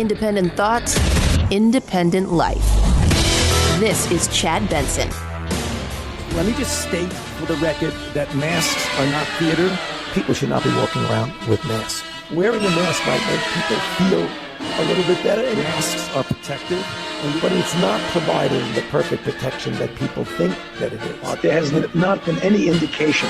Independent thoughts, independent life. This is Chad Benson. Let me just state for the record that masks are not theater. People should not be walking around with masks. Wearing a mask might make people feel a little bit better. Masks are protective, but it's not providing the perfect protection that people think that it is. There has not been any indication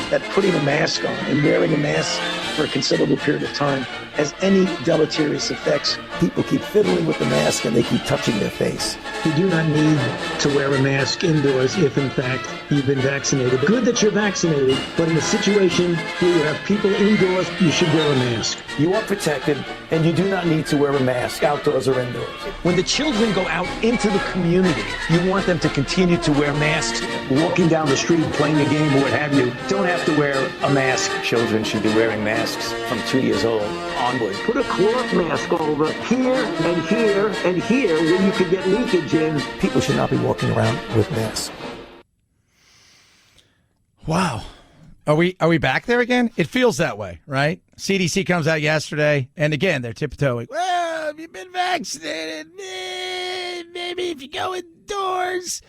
that putting a mask on and wearing a mask for a considerable period of time has any deleterious effects. People keep fiddling with the mask and they keep touching their face. You do not need to wear a mask indoors if, in fact, you've been vaccinated. Good that you're vaccinated, but in a situation where you have people indoors, you should wear a mask. You are protected, and you do not need to wear a mask outdoors or indoors. When the children go out into the community, you want them to continue to wear masks. Walking down the street, playing a game, or what have you, don't have to wear a mask. Children should be wearing masks from 2 years old onward. Put a cloth mask over here and here and here where you could get leakage in. People should not be walking around with masks. Wow. Are we back there again? It feels that way, right? CDC comes out yesterday, and again, they're tiptoeing. Well, have you been vaccinated? Maybe if you go indoors,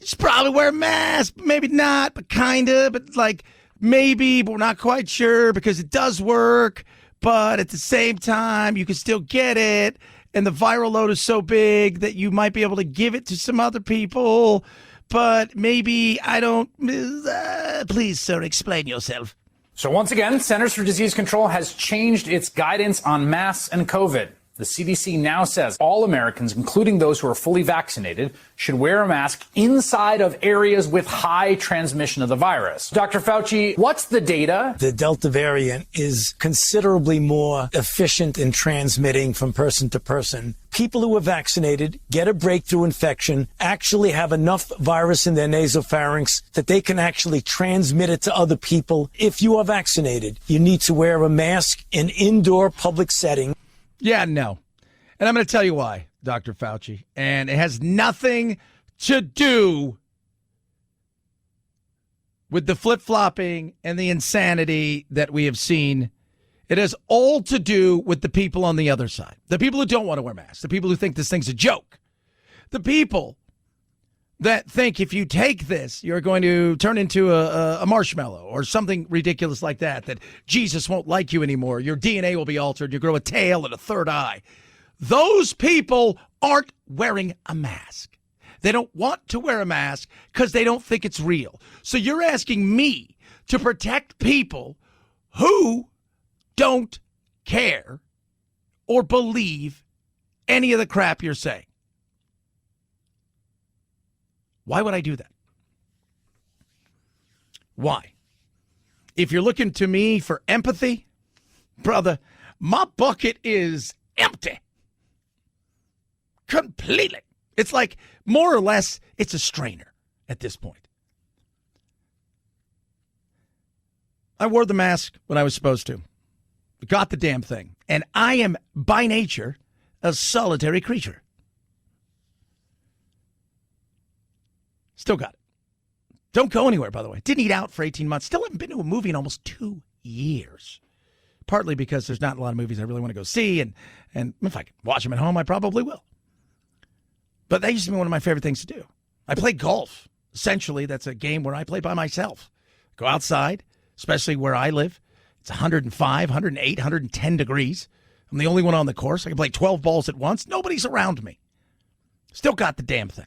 you should probably wear a mask. Maybe not, but kind of. But like maybe, but we're not quite sure because it does work. But at the same time, you can still get it. And the viral load is so big that you might be able to give it to some other people. But maybe I don't. Please, sir, explain yourself. So once again, Centers for Disease Control has changed its guidance on masks and COVID. The CDC now says all Americans, including those who are fully vaccinated, should wear a mask inside of areas with high transmission of the virus. Dr. Fauci, what's the data? The Delta variant is considerably more efficient in transmitting from person to person. People who are vaccinated get a breakthrough infection, actually have enough virus in their nasopharynx that they can actually transmit it to other people. If you are vaccinated, you need to wear a mask in indoor public setting. Yeah, no. And I'm going to tell you why, Dr. Fauci. And it has nothing to do with the flip-flopping and the insanity that we have seen. It has all to do with the people on the other side. The people who don't want to wear masks. The people who think this thing's a joke. The people that think if you take this, you're going to turn into a marshmallow or something ridiculous like that, that Jesus won't like you anymore. Your DNA will be altered. You grow a tail and a third eye. Those people aren't wearing a mask. They don't want to wear a mask because they don't think it's real. So you're asking me to protect people who don't care or believe any of the crap you're saying. Why would I do that? Why? If you're looking to me for empathy, brother, my bucket is empty. Completely. It's like, more or less, it's a strainer at this point. I wore the mask when I was supposed to. Got the damn thing. And I am, by nature, a solitary creature. Still got it. Don't go anywhere, by the way. Didn't eat out for 18 months. Still haven't been to a movie in almost 2 years. Partly because there's not a lot of movies I really want to go see. And if I can watch them at home, I probably will. But that used to be one of my favorite things to do. I play golf. Essentially, that's a game where I play by myself. Go outside, especially where I live. It's 105, 108, 110 degrees. I'm the only one on the course. I can play 12 balls at once. Nobody's around me. Still got the damn thing.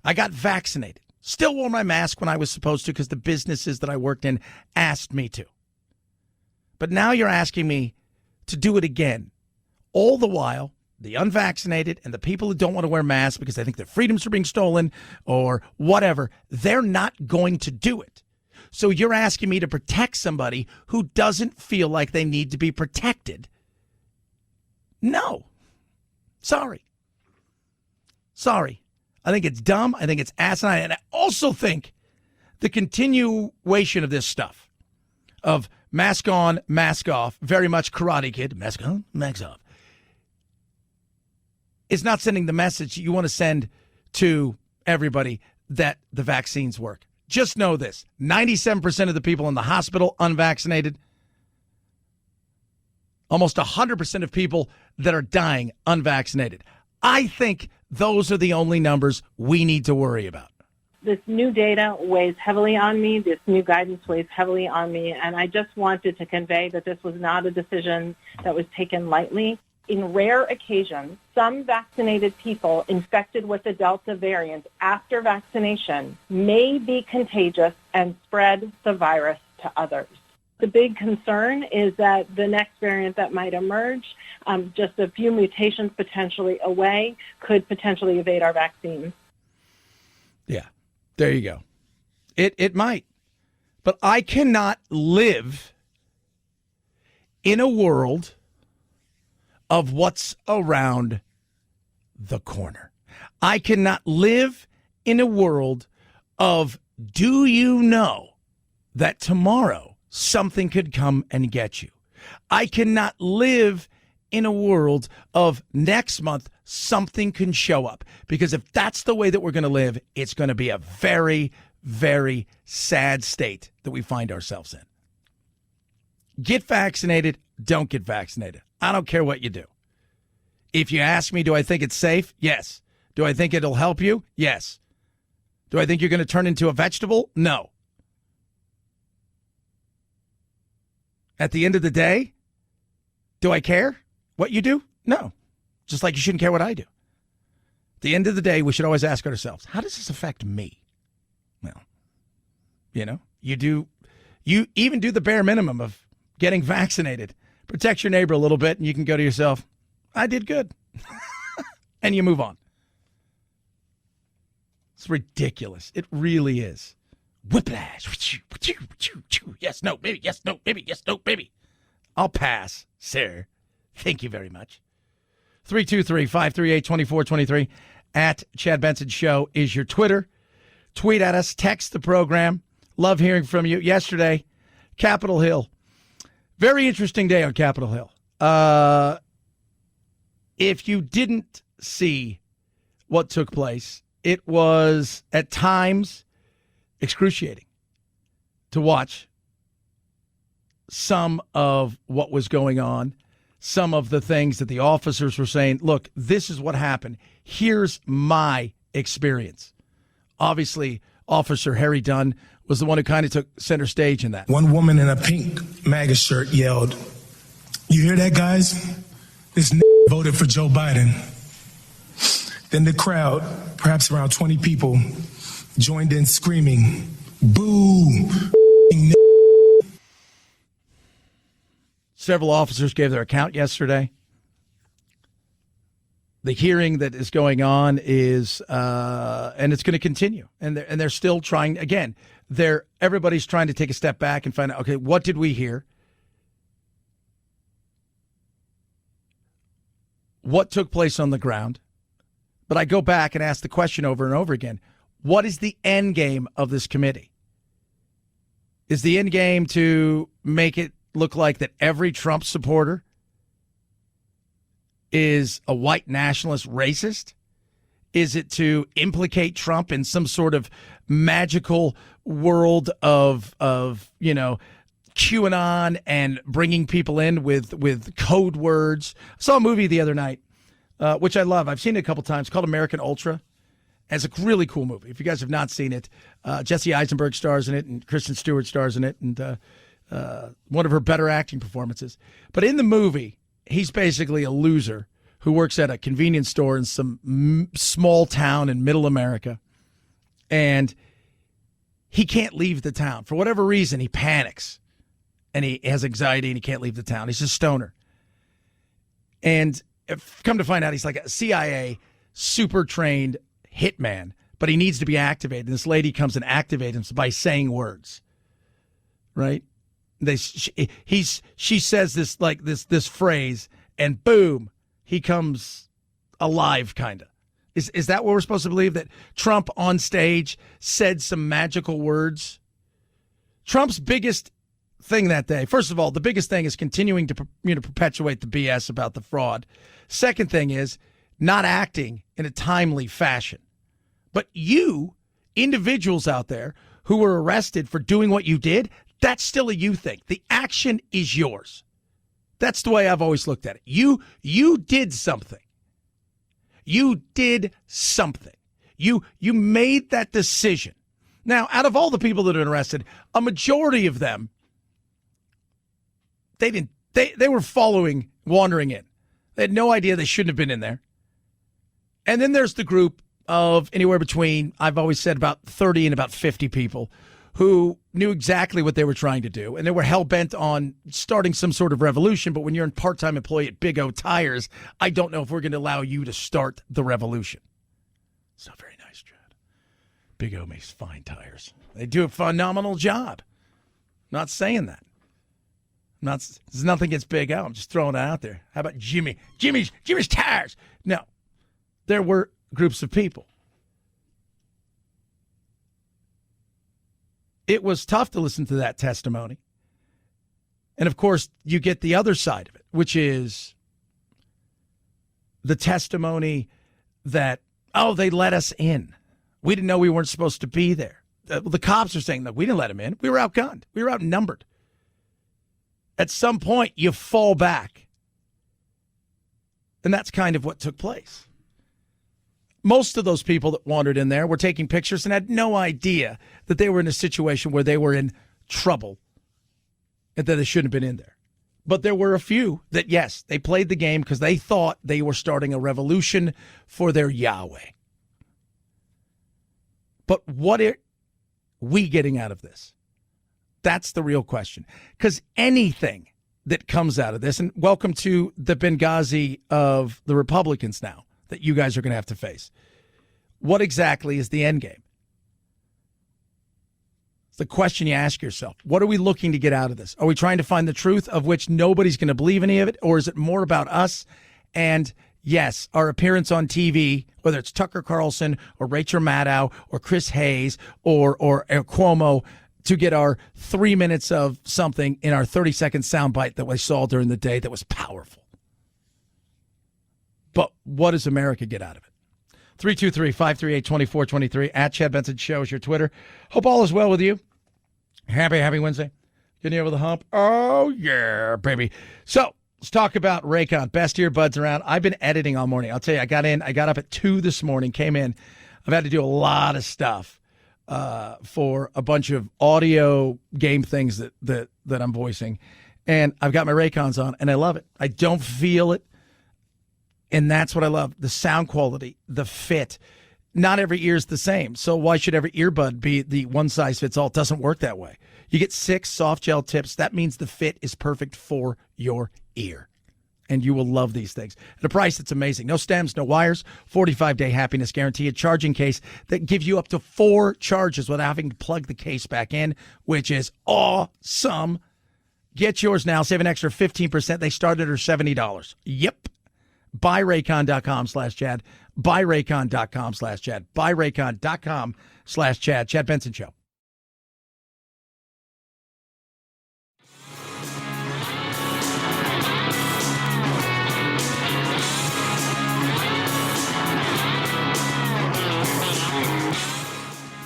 I got vaccinated. Still wore my mask when I was supposed to because the businesses that I worked in asked me to. But now you're asking me to do it again. All the while, the unvaccinated and the people who don't want to wear masks because they think their freedoms are being stolen or whatever, they're not going to do it. So you're asking me to protect somebody who doesn't feel like they need to be protected. No. Sorry. I think it's dumb. I think it's asinine. And I also think the continuation of this stuff, of mask on, mask off, very much Karate Kid, mask on, mask off, is not sending the message you want to send to everybody that the vaccines work. Just know this. 97% of the people in the hospital unvaccinated. Almost 100% of people that are dying unvaccinated. I think those are the only numbers we need to worry about. This new data weighs heavily on me. This new guidance weighs heavily on me. And I just wanted to convey that this was not a decision that was taken lightly. In rare occasions, some vaccinated people infected with the Delta variant after vaccination may be contagious and spread the virus to others. The big concern is that the next variant that might emerge, just a few mutations potentially away, could potentially evade our vaccines. Yeah, there you go. It might. But I cannot live in a world of what's around the corner. I cannot live in a world of, do you know that tomorrow something could come and get you? I cannot live in a world of next month something can show up, because if that's the way that we're going to live, it's going to be a very, very sad state that we find ourselves in. Get vaccinated, don't get vaccinated. I don't care what you do. If you ask me, do I think it's safe? Yes. Do I think it'll help you? Yes. Do I think you're going to turn into a vegetable? No. At the end of the day, do I care what you do? No. Just like you shouldn't care what I do. At the end of the day, we should always ask ourselves, how does this affect me? Well, you even do the bare minimum of getting vaccinated. Protect your neighbor a little bit, and you can go to yourself, I did good. And you move on. It's ridiculous. It really is. Whiplash. Yes, no, maybe. Yes, no, maybe. Yes, no, maybe. I'll pass, sir. Thank you very much. 323-538-2423 at Chad Benson Show is your Twitter. Tweet at us. Text the program. Love hearing from you. Yesterday, Capitol Hill. Very interesting day on Capitol Hill. If you didn't see what took place, it was at times excruciating to watch some of what was going on, some of the things that the officers were saying. Look, this is what happened. Here's my experience. Obviously, Officer Harry Dunn was the one who kind of took center stage in that. One woman in a pink MAGA shirt yelled, "You hear that, guys? This voted for Joe Biden." Then the crowd, perhaps around 20 people, joined in screaming, "Boo!" Several officers gave their account yesterday. The hearing that is going on is, and it's going to continue. And they're still trying, again, everybody's trying to take a step back and find out, okay, what did we hear? What took place on the ground? But I go back and ask the question over and over again, what is the end game of this committee? Is the end game to make it look like that every Trump supporter is a white nationalist racist? Is it to implicate Trump in some sort of magical world of QAnon and bringing people in with code words? I saw a movie the other night, which I love. I've seen it a couple times, called American Ultra. It's a really cool movie. If you guys have not seen it, Jesse Eisenberg stars in it and Kristen Stewart stars in it, and one of her better acting performances. But in the movie, he's basically a loser who works at a convenience store in some small town in middle America. And he can't leave the town. For whatever reason, he panics. And he has anxiety and he can't leave the town. He's a stoner. And come to find out, he's like a CIA super trained hitman. But he needs to be activated. And this lady comes and activates him by saying words. Right? She says this phrase, and boom, he comes alive, kind of. Is that what we're supposed to believe? That Trump on stage said some magical words? Trump's biggest thing that day, first of all, the biggest thing is continuing to perpetuate the BS about the fraud. Second thing is not acting in a timely fashion. But you, individuals out there who were arrested for doing what you did, that's still a you thing. The action is yours. That's the way I've always looked at it. You did something. You did something. You made that decision. Now, out of all the people that are arrested, a majority of them, they were wandering in. They had no idea they shouldn't have been in there. And then there's the group of anywhere between, I've always said, about 30 and about 50 people who knew exactly what they were trying to do, and they were hell-bent on starting some sort of revolution. But when you're a part-time employee at Big O Tires, I don't know if we're going to allow you to start the revolution. It's not very nice, Chad. Big O makes fine tires. They do a phenomenal job. Not saying that. There's nothing against Big O. I'm just throwing it out there. How about Jimmy's Tires? No. There were groups of people. It was tough to listen to that testimony. And, of course, you get the other side of it, which is the testimony that, oh, they let us in. We didn't know we weren't supposed to be there. The cops are saying that we didn't let them in. We were outgunned. We were outnumbered. At some point, you fall back. And that's kind of what took place. Most of those people that wandered in there were taking pictures and had no idea that they were in a situation where they were in trouble and that they shouldn't have been in there. But there were a few that, yes, they played the game because they thought they were starting a revolution for their Yahweh. But what are we getting out of this? That's the real question. Because anything that comes out of this, and welcome to the Benghazi of the Republicans now, that you guys are going to have to face. What exactly is the end game? It's the question you ask yourself. What are we looking to get out of this? Are we trying to find the truth of which nobody's going to believe any of it? Or is it more about us and, yes, our appearance on TV, whether it's Tucker Carlson or Rachel Maddow or Chris Hayes or Cuomo, to get our 3 minutes of something in our 30-second soundbite that we saw during the day that was powerful? But what does America get out of it? 323-538-2423 at Chad Benson Show is your Twitter. Hope all is well with you. Happy Wednesday. Getting over the hump. Oh, yeah, baby. So let's talk about Raycon. Best earbuds around. I've been editing all morning. I'll tell you, I got up at 2 this morning, came in. I've had to do a lot of stuff for a bunch of audio game things that I'm voicing. And I've got my Raycons on, and I love it. I don't feel it. And that's what I love, the sound quality, the fit. Not every ear is the same, so why should every earbud be the one-size-fits-all? It doesn't work that way. You get 6 soft gel tips. That means the fit is perfect for your ear. And you will love these things. At a price that's amazing. No stems, no wires, 45-day happiness guarantee, a charging case that gives you up to 4 charges without having to plug the case back in, which is awesome. Get yours now. Save an extra 15%. They start at $70. Yep. BuyRaycon.com/Chad. BuyRaycon.com/Chad. BuyRaycon.com/Chad. Chad Benson Show.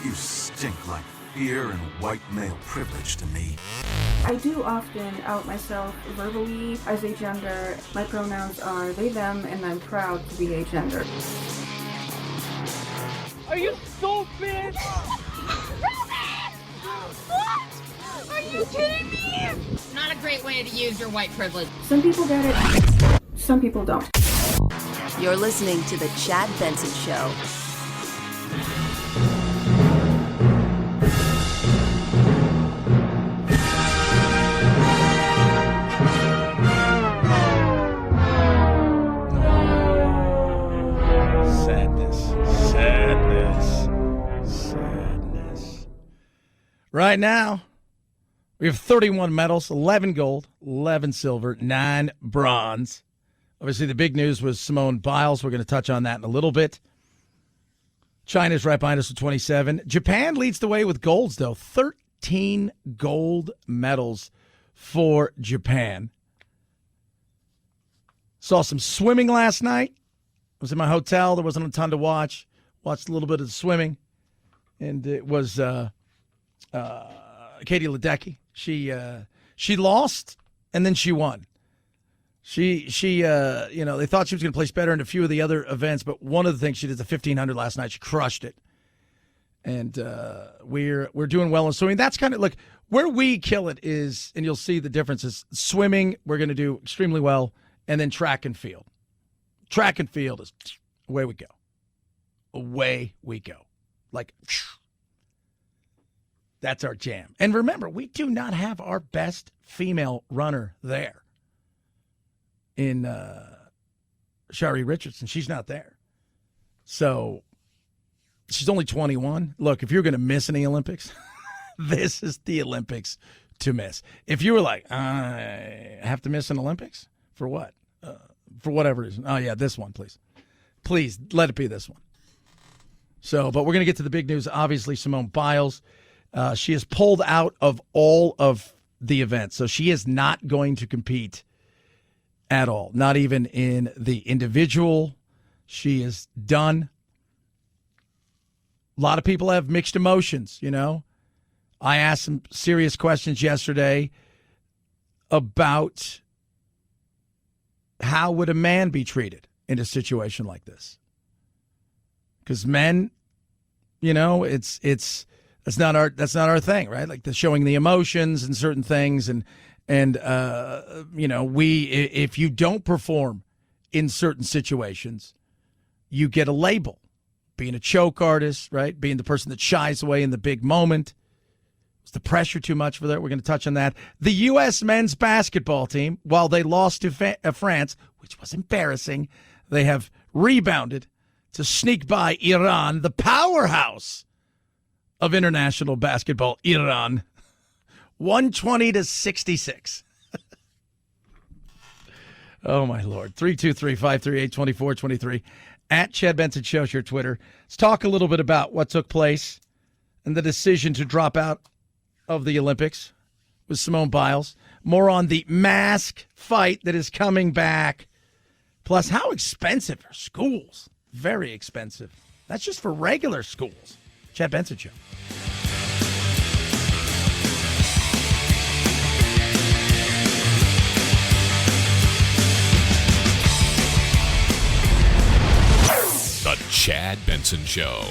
You stink like fear and white male privilege to me. I do often out myself verbally as a gender. My pronouns are they, them, and I'm proud to be a gender. Are you stupid? What? Are you kidding me? Not a great way to use your white privilege. Some people get it, some people don't. You're listening to The Chad Benson Show. Right now, we have 31 medals, 11 gold, 11 silver, 9 bronze. Obviously, the big news was Simone Biles. We're going to touch on that in a little bit. China's right behind us with 27. Japan leads the way with golds, though. 13 gold medals for Japan. Saw some swimming last night. I was in my hotel. There wasn't a ton to watch. Watched a little bit of the swimming. And it was Katie Ledecky. She lost, and then she won. They thought she was going to place better in a few of the other events, but one of the things she did the 1500 last night, she crushed it. And we're doing well in swimming. That's kind of like where we kill it is, and you'll see the differences. Swimming, we're going to do extremely well, and then track and field. Track and field is away we go. Away we go. Like, that's our jam. And remember, we do not have our best female runner there in Shari Richardson. She's not there. So she's only 21. Look, if you're going to miss any Olympics, this is the Olympics to miss. If you were like, I have to miss an Olympics? For what? For whatever reason. Oh, yeah, this one, please. Please, let it be this one. So, but we're going to get to the big news. Obviously, Simone Biles, she is pulled out of all of the events. So she is not going to compete at all, not even in the individual. She is done. A lot of people have mixed emotions, you know. I asked some serious questions yesterday about how would a man be treated in a situation like this? Because men, you know, that's not our thing, right? Like the showing the emotions and certain things, and you know, if you don't perform in certain situations, you get a label. Being a choke artist, right? Being the person that shies away in the big moment. Is the pressure too much for that? We're going to touch on that. The U.S. men's basketball team, while they lost to France, which was embarrassing, they have rebounded to sneak by Iran, the powerhouse of international basketball, Iran, 120-66. Oh, my Lord. 323-538-2423. At Chad Benson Show, your Twitter. Let's talk a little bit about what took place and the decision to drop out of the Olympics with Simone Biles. More on the mask fight that is coming back. Plus, how expensive are schools? Very expensive. That's just for regular schools. Chad Benson Show. The Chad Benson Show.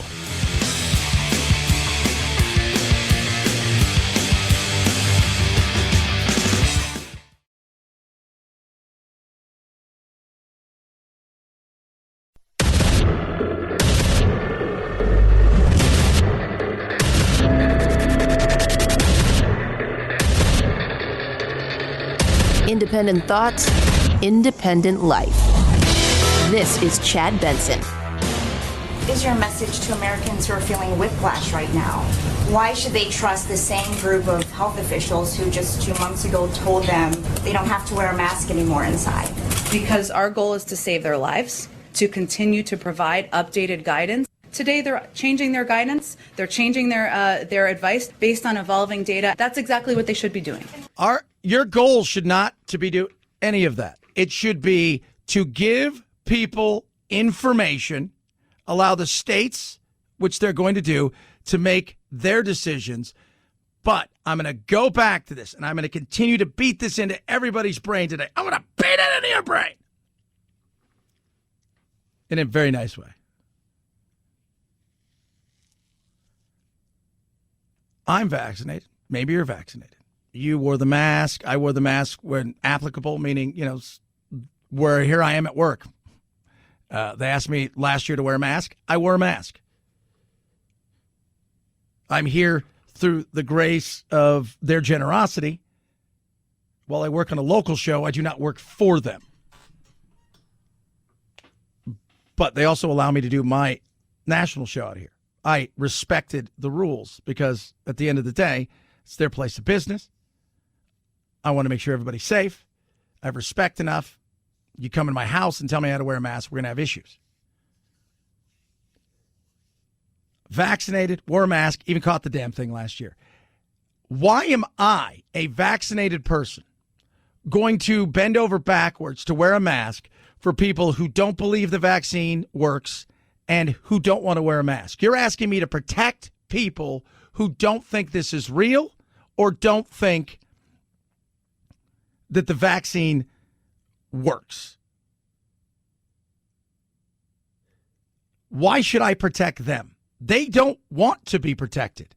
Independent thoughts, independent life. This is Chad Benson. Is your message to Americans who are feeling whiplash right now? Why should they trust the same group of health officials who just 2 months ago told them they don't have to wear a mask anymore inside? Because our goal is to save their lives, to continue to provide updated guidance. Today, they're changing their guidance. They're changing their advice based on evolving data. That's exactly what they should be doing. Your goal should not to be do any of that. It should be to give people information, allow the states, which they're going to do, to make their decisions. But I'm going to go back to this, and I'm going to continue to beat this into everybody's brain today. I'm going to beat it into your brain. In a very nice way. I'm vaccinated. Maybe you're vaccinated. You wore the mask. I wore the mask when applicable, meaning, you know, where here I am at work. They asked me last year to wear a mask. I wore a mask. I'm here through the grace of their generosity. While I work on a local show, I do not work for them. But they also allow me to do my national show out here. I respected the rules because at the end of the day, it's their place of business. I want to make sure everybody's safe. I have respect enough. You come in my house and tell me how to wear a mask, we're going to have issues. Vaccinated, wore a mask, even caught the damn thing last year. Why am I, a vaccinated person, going to bend over backwards to wear a mask for people who don't believe the vaccine works and who don't want to wear a mask? You're asking me to protect people who don't think this is real or don't think that the vaccine works. Why should I protect them? They don't want to be protected.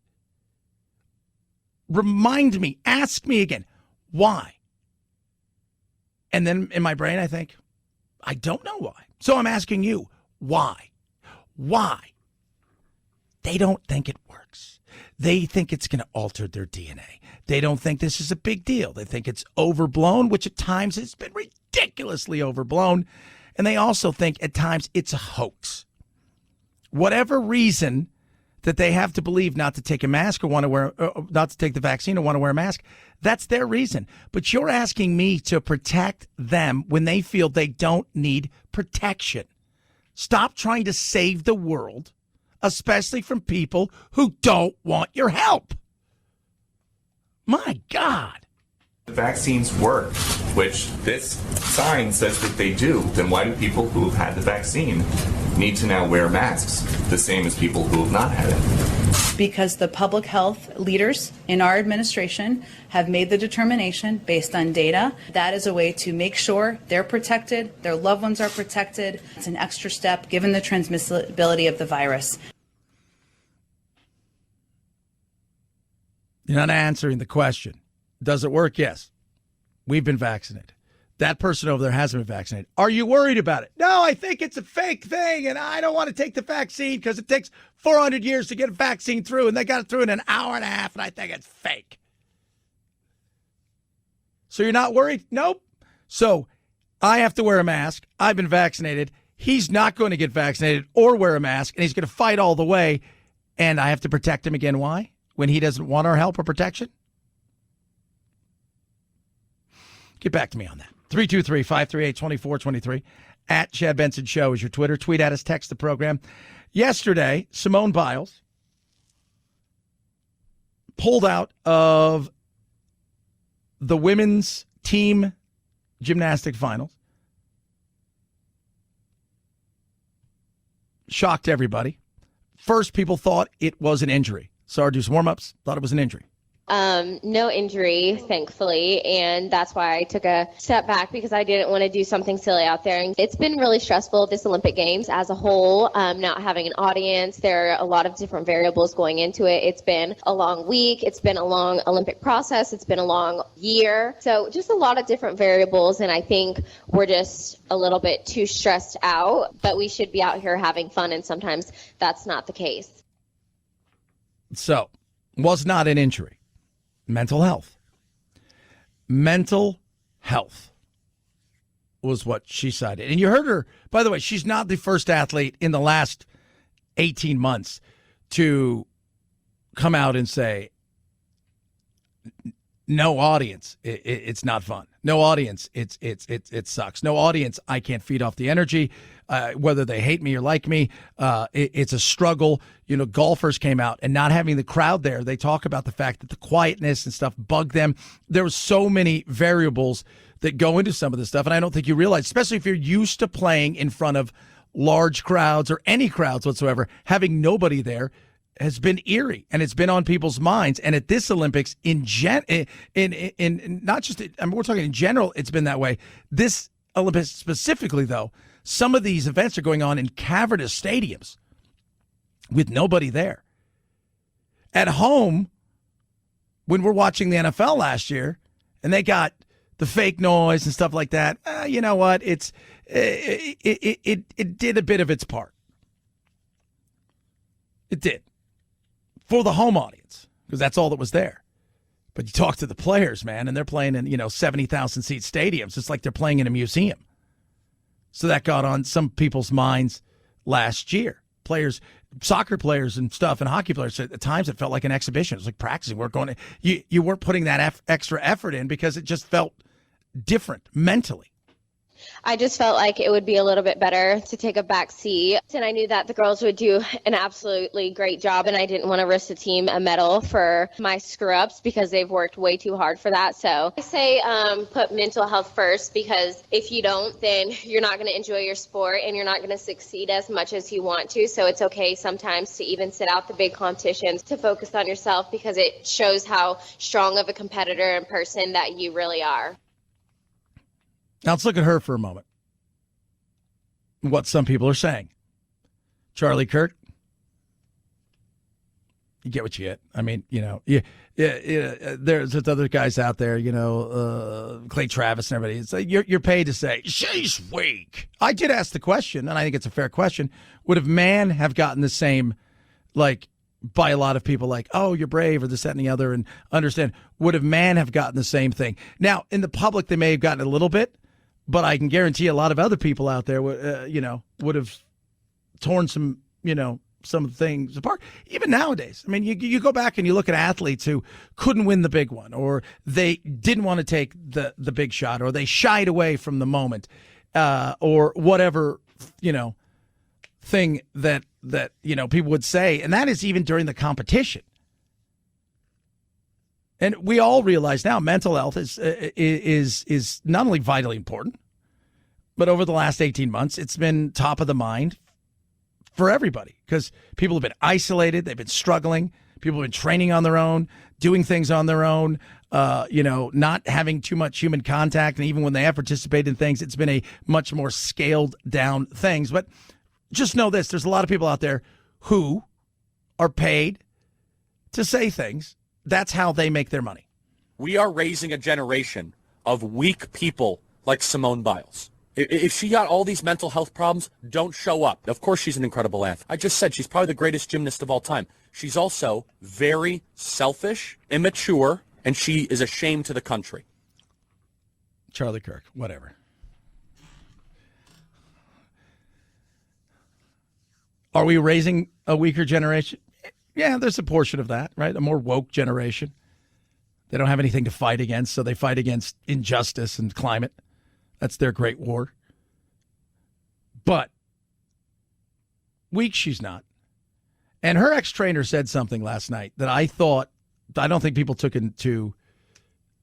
Remind me, ask me again, why? And then in my brain, I think, I don't know why. So I'm asking you, why? Why? They don't think it works. They think it's going to alter their DNA. They don't think this is a big deal. They think it's overblown, which at times has been ridiculously overblown. And they also think at times it's a hoax. Whatever reason that they have to believe not to take a mask or want to wear, not to take the vaccine or want to wear a mask, that's their reason. But you're asking me to protect them when they feel they don't need protection. Stop trying to save the world, especially from people who don't want your help. My God. The vaccines work, which this sign says that they do. Then why do people who have had the vaccine need to now wear masks, the same as people who have not had it? Because the public health leaders in our administration have made the determination based on data. That is a way to make sure they're protected, their loved ones are protected. It's an extra step given the transmissibility of the virus. You're not answering the question. Does it work? Yes. We've been vaccinated. That person over there hasn't been vaccinated. Are you worried about it? No, I think it's a fake thing, and I don't want to take the vaccine because it takes 400 years to get a vaccine through, and they got it through in an hour and a half, and I think it's fake. So you're not worried? Nope. So I have to wear a mask. I've been vaccinated. He's not going to get vaccinated or wear a mask, and he's going to fight all the way, and I have to protect him again. Why? When he doesn't want our help or protection? Get back to me on that. 323-538-2423. At Chad Benson Show is your Twitter. Tweet at us, text the program. Yesterday, Simone Biles pulled out of the women's team gymnastic finals. Shocked everybody. First, people thought it was an injury. Saw her do some warm-ups, thought it was an injury. No injury, thankfully, and that's why I took a step back because I didn't want to do something silly out there. And it's been really stressful, this Olympic Games as a whole, not having an audience. There are a lot of different variables going into it. It's been a long week. It's been a long Olympic process. It's been a long year. So just a lot of different variables, and I think we're just a little bit too stressed out, but we should be out here having fun, and sometimes that's not the case. So, was not an injury. Mental health. Mental health was what she cited. And you heard her, by the way, she's not the first athlete in the last 18 months to come out and say, no audience, it's not fun. No audience, it sucks. No audience, I can't feed off the energy. Whether they hate me or like me, it's a struggle. You know, golfers came out and not having the crowd there. They talk about the fact that the quietness and stuff bugged them. There were so many variables that go into some of this stuff. And I don't think you realize, especially if you're used to playing in front of large crowds or any crowds whatsoever, having nobody there has been eerie, and it's been on people's minds. And at this Olympics, in not just, I mean, we're talking in general, it's been that way. This Olympics specifically, though, some of these events are going on in cavernous stadiums with nobody there. At home, when we're watching the NFL last year, and they got the fake noise and stuff like that, you know what? It did a bit of its part. It did. For the home audience, because that's all that was there. But you talk to the players, man, and they're playing in, 70,000 seat stadiums. It's like they're playing in a museum. So that got on some people's minds last year. Players, soccer players and stuff, and hockey players, at times it felt like an exhibition. It was like practicing. You weren't putting that extra effort in because it just felt different mentally. I just felt like it would be a little bit better to take a back seat. And I knew that the girls would do an absolutely great job, and I didn't want to risk the team a medal for my screw-ups because they've worked way too hard for that. So I say put mental health first, because if you don't, then you're not going to enjoy your sport and you're not going to succeed as much as you want to. So it's okay sometimes to even sit out the big competitions to focus on yourself, because it shows how strong of a competitor and person that you really are. Now let's look at her for a moment. What some people are saying. Charlie Kirk, you get what you get. I mean, there's other guys out there, Clay Travis and everybody. It's like you're paid to say, she's weak. I did ask the question, and I think it's a fair question. Would a man have gotten the same, by a lot of people, oh, you're brave, or this, that, and the other, and understand, would a man have gotten the same thing? Now, in the public, they may have gotten a little bit, but I can guarantee a lot of other people out there, would have torn some things apart. Even nowadays, I mean, you go back and you look at athletes who couldn't win the big one, or they didn't want to take the big shot, or they shied away from the moment, or whatever, thing that people would say, and that is even during the competition. And we all realize now mental health is not only vitally important, but over the last 18 months, it's been top of the mind for everybody, because people have been isolated, they've been struggling, people have been training on their own, doing things on their own, not having too much human contact, and even when they have participated in things, it's been a much more scaled down things. But just know this, there's a lot of people out there who are paid to say things. That's how they make their money. We are raising a generation of weak people like Simone Biles. If she got all these mental health problems, don't show up. Of course, she's an incredible athlete. I just said she's probably the greatest gymnast of all time. She's also very selfish, immature, and she is a shame to the country. Charlie Kirk, whatever. Are we raising a weaker generation? Yeah, there's a portion of that, right? A more woke generation. They don't have anything to fight against, so they fight against injustice and climate. That's their great war. But weak she's not. And her ex-trainer said something last night that I don't think people took into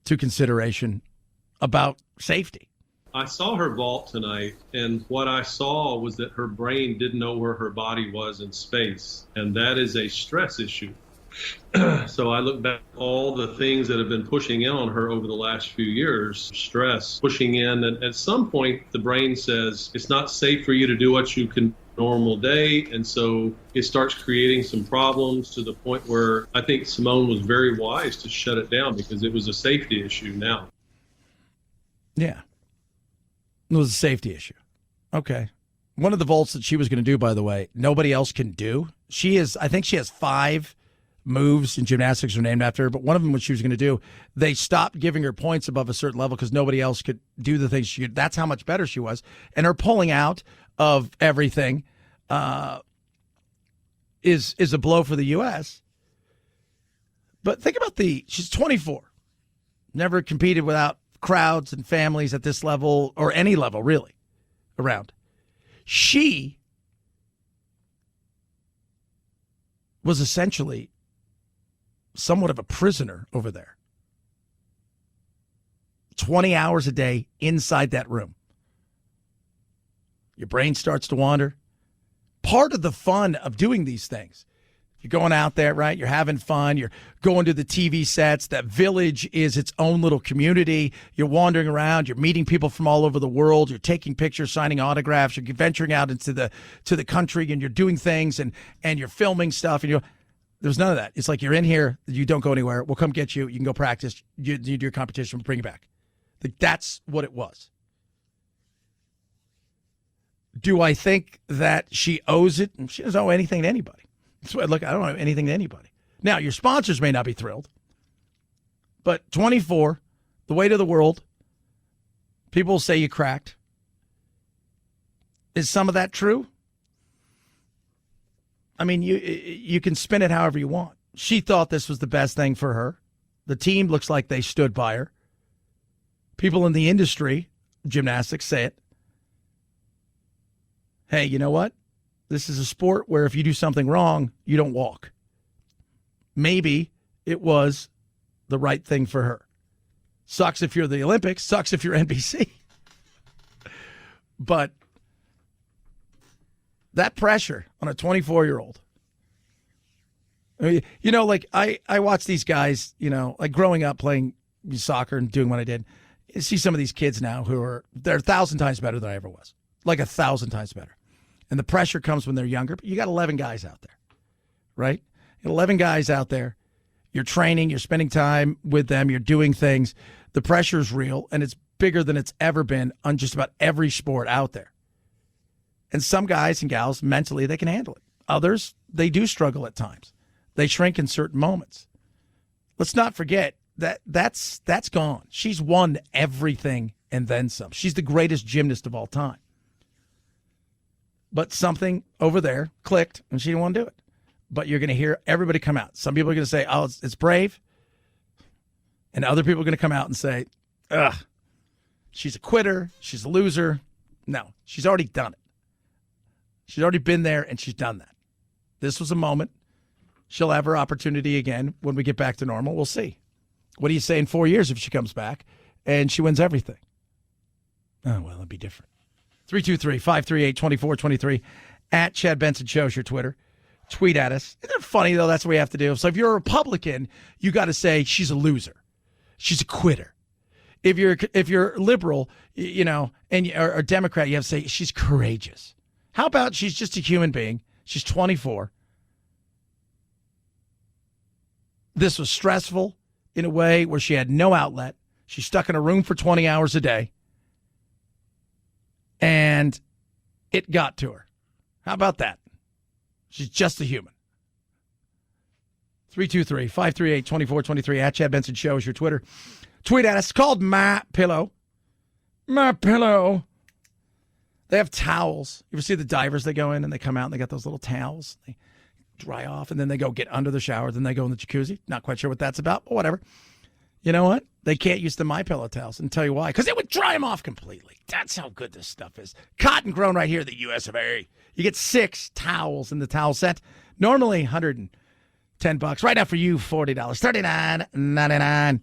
consideration about safety. I saw her vault tonight, and what I saw was that her brain didn't know where her body was in space, and that is a stress issue. So I look back at all the things that have been pushing in on her over the last few years, stress, pushing in, and at some point the brain says it's not safe for you to do what you can normal day, and so it starts creating some problems to the point where I think Simone was very wise to shut it down because it was a safety issue now. Yeah. It was a safety issue. Okay. One of the vaults that she was going to do, by the way, nobody else can do. I think she has 5 moves in gymnastics are named after her, but one of them, what she was going to do, they stopped giving her points above a certain level because nobody else could do the things she could. That's how much better she was. And her pulling out of everything is a blow for the U.S. But think about she's 24, never competed without crowds and families at this level, or any level really, around. She was essentially somewhat of a prisoner over there. 20 hours a day inside that room. Your brain starts to wander. Part of the fun of doing these things, you're going out there, right? You're having fun. You're going to the TV sets. That village is its own little community. You're wandering around. You're meeting people from all over the world. You're taking pictures, signing autographs. You're venturing out into the country, and you're doing things, and you're filming stuff. And there's none of that. It's like you're in here. You don't go anywhere. We'll come get you. You can go practice. You do your competition. We'll bring you back. That's what it was. Do I think that she owes it? She doesn't owe anything to anybody. Look, I don't owe anything to anybody. Now, your sponsors may not be thrilled, but 24, the weight of the world, people will say you cracked. Is some of that true? I mean, you can spin it however you want. She thought this was the best thing for her. The team looks like they stood by her. People in the industry, gymnastics, say it. Hey, you know what? This is a sport where if you do something wrong, you don't walk. Maybe it was the right thing for her. Sucks if you're the Olympics. Sucks if you're NBC. But that pressure on a 24-year-old. I watch these guys, like growing up playing soccer and doing what I did. You see some of these kids now they're 1,000 times better than I ever was. Like 1,000 times better. And the pressure comes when they're younger. But you got 11 guys out there, right? You got 11 guys out there. You're training. You're spending time with them. You're doing things. The pressure is real, and it's bigger than it's ever been on just about every sport out there. And some guys and gals, mentally, they can handle it. Others, they do struggle at times. They shrink in certain moments. Let's not forget that's gone. She's won everything and then some. She's the greatest gymnast of all time. But something over there clicked, and she didn't want to do it. But you're going to hear everybody come out. Some people are going to say, oh, it's brave. And other people are going to come out and say, ugh, she's a quitter. She's a loser. No, she's already done it. She's already been there, and she's done that. This was a moment. She'll have her opportunity again when we get back to normal. We'll see. What do you say in 4 years if she comes back and she wins everything? Oh, well, it'd be different. 323-538-2423 at Chad Benson Show's your Twitter. Tweet at us. Isn't it funny, though? That's what we have to do. So if you're a Republican, you got to say she's a loser. She's a quitter. If you're liberal, or Democrat, you have to say she's courageous. How about she's just a human being? She's 24. This was stressful in a way where she had no outlet. She's stuck in a room for 20 hours a day. And it got to her. How about that? She's just a human. 323-538-2423 at Chad Benson Show is your Twitter. Tweet at us. It's called My Pillow. My Pillow. They have towels. You ever see the divers? They go in and they come out and they got those little towels. They dry off and then they go get under the shower. Then they go in the jacuzzi. Not quite sure what that's about, but whatever. You know what? They can't use the My Pillow towels, and tell you why. Because it would dry them off completely. That's how good this stuff is. Cotton grown right here in the U.S. of A. You get 6 towels in the towel set. Normally $110. Right now for you, $40. $39.99.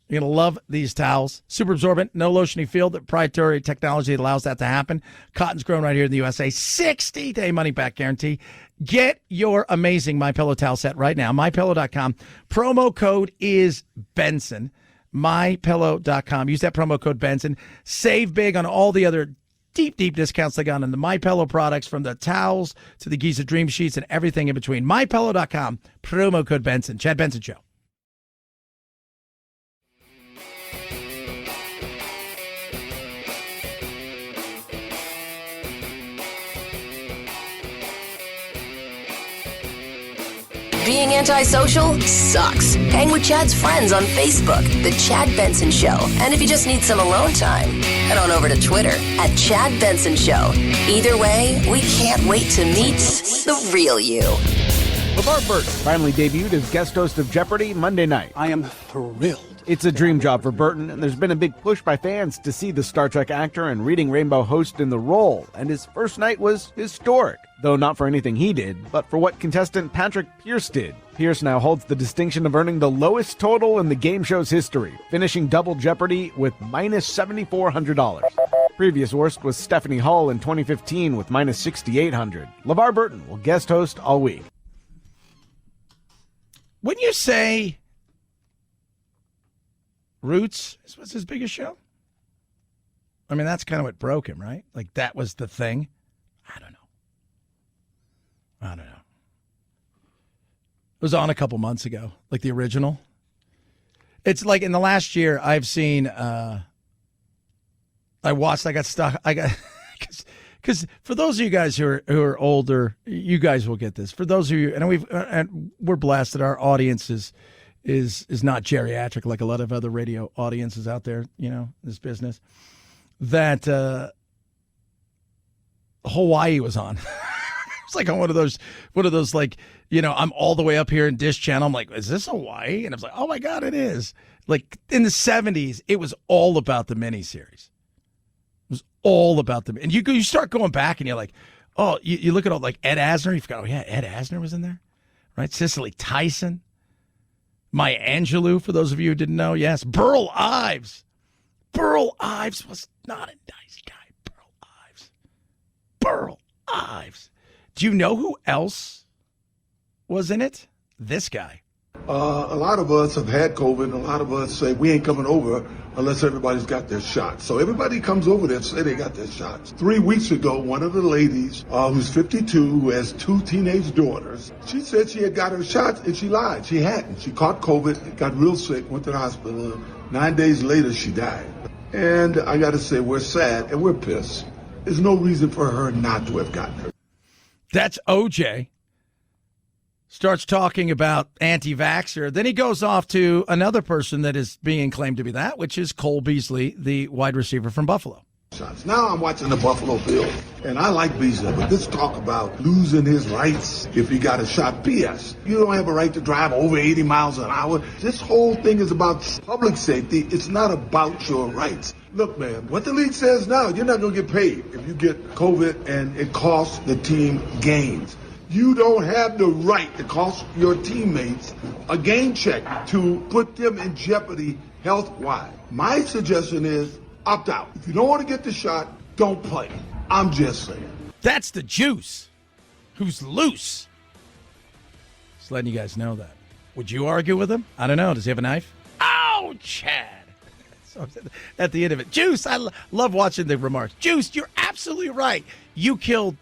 You're going to love these towels. Super absorbent, no lotiony feel. The proprietary technology that allows that to happen. Cotton's grown right here in the USA. 60-day money-back guarantee. Get your amazing MyPillow towel set right now. MyPillow.com. Promo code is Benson. MyPillow.com. Use that promo code Benson. Save big on all the other deep discounts they got on the MyPillow products, from the towels to the Giza Dream Sheets and everything in between. MyPillow.com. Promo code Benson. Chad Benson Show. Being antisocial sucks. Hang with Chad's friends on Facebook, The Chad Benson Show. And if you just need some alone time, head on over to Twitter at Chad Benson Show. Either way, we can't wait to meet the real you. LaVar Burton finally debuted as guest host of Jeopardy Monday night. I am thrilled. It's a dream job for Burton, and there's been a big push by fans to see the Star Trek actor and Reading Rainbow host in the role, and his first night was historic. Though not for anything he did, but for what contestant Patrick Pierce did. Pierce now holds the distinction of earning the lowest total in the game show's history, finishing Double Jeopardy with minus $7,400. Previous worst was Stephanie Hull in 2015 with minus $6,800. LaVar Burton will guest host all week. When you say Roots was his biggest show, I mean, that's kind of what broke him, right? Like, that was the thing. I don't know. It was on a couple months ago, like the original. It's like in the last year I've seen, I got stuck. Because for those of you guys who are older, you guys will get this. For those of you, and we're blessed that our audience is not geriatric like a lot of other radio audiences out there, this business, that Hawaii was on. It's like on one of those like, I'm all the way up here in Dish Channel. I'm like, is this Hawaii? And I was like, oh my God, it is. Like in the 70s, it was all about the miniseries. It was all about them. And you start going back and you're like, oh, you look at all like Ed Asner. You forgot, oh yeah, Ed Asner was in there, right? Cicely Tyson, Maya Angelou, for those of you who didn't know. Yes, Burl Ives. Burl Ives was not a nice guy. Burl Ives. Do you know who else was in it? This guy. A lot of us have had COVID, and a lot of us say we ain't coming over unless everybody's got their shots. So everybody comes over there and say they got their shots. 3 weeks ago, one of the ladies who's 52, who has 2 teenage daughters, she said she had got her shots, and she lied. She hadn't. She caught COVID, got real sick, went to the hospital. 9 days later, she died. And I got to say, we're sad and we're pissed. There's no reason for her not to have gotten her. That's OJ. Starts talking about anti-vaxxer. Then he goes off to another person that is being claimed to be that, which is Cole Beasley, the wide receiver from Buffalo. Now I'm watching the Buffalo Bills, and I like Beasley, but this talk about losing his rights if he got a shot, BS. You don't have a right to drive over 80 miles an hour. This whole thing is about public safety. It's not about your rights. Look, man, what the league says now, you're not going to get paid if you get COVID and it costs the team games. You don't have the right to cost your teammates a game check to put them in jeopardy health-wise. My suggestion is opt out. If you don't want to get the shot, don't play. I'm just saying. That's the juice. Who's loose? Just letting you guys know that. Would you argue with him? I don't know. Does he have a knife? Oh, Chad. So at the end of it, Juice, I love watching the remarks. Juice, you're absolutely right. You killed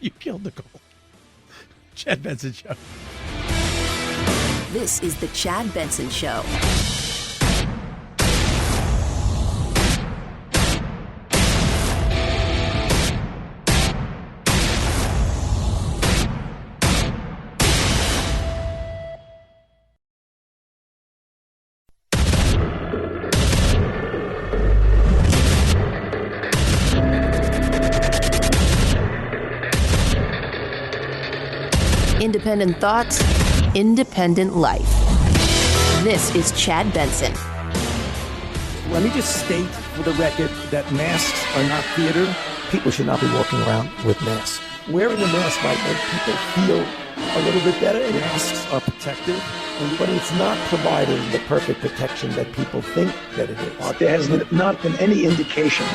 Nicole. Chad Benson Show. This is the Chad Benson Show. Independent thoughts, independent life. This is Chad Benson. Let me just state for the record that masks are not theater. People should not be walking around with masks. Wearing a mask might make people feel a little bit better. And masks are protective, but it's not providing the perfect protection that people think that it is. There has not been any indication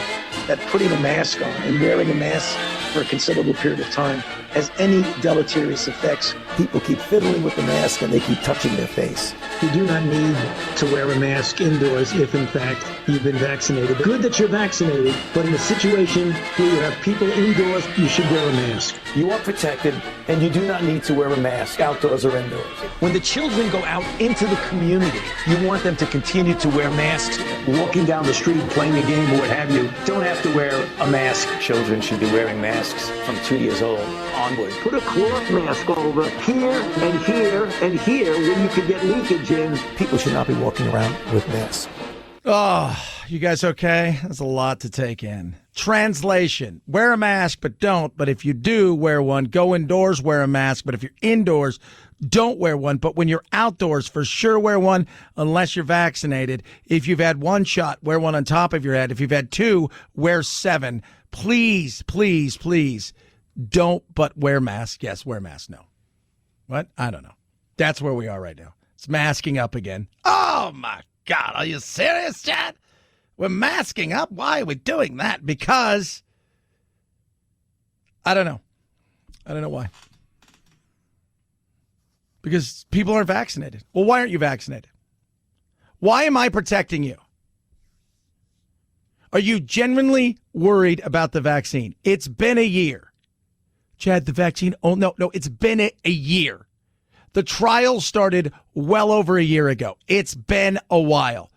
that putting a mask on and wearing a mask for a considerable period of time has any deleterious effects. People keep fiddling with the mask and they keep touching their face. You do not need to wear a mask indoors if, in fact, you've been vaccinated. Good that you're vaccinated, but in a situation where you have people indoors, you should wear a mask. You are protected, and you do not need to wear a mask outdoors or indoors. When the children go out into the community, you want them to continue to wear masks. Walking down the street, playing a game or what have you, don't have to wear a mask. Children should be wearing masks from 2 years old onward. Put a cloth mask over here and here and here where you could get leakage in. People should not be walking around with masks. Oh, you guys okay? That's a lot to take in. Translation: wear a mask, but don't. But if you do wear one, go indoors, wear a mask. But if you're indoors, don't wear one. But when you're outdoors, for sure wear one unless you're vaccinated. If you've had one shot, wear one on top of your head. If you've had 2, wear 7. Please, please, please don't but wear masks. Yes, wear masks. No. What? I don't know. That's where we are right now. It's masking up again. Oh, my God. Are you serious, Chad? We're masking up? Why are we doing that? Because I don't know. I don't know why. Because people aren't vaccinated. Well, why aren't you vaccinated? Why am I protecting you? Are you genuinely worried about the vaccine? It's been a year. Chad, the vaccine? Oh, no, it's been a year. The trial started well over a year ago. It's been a while.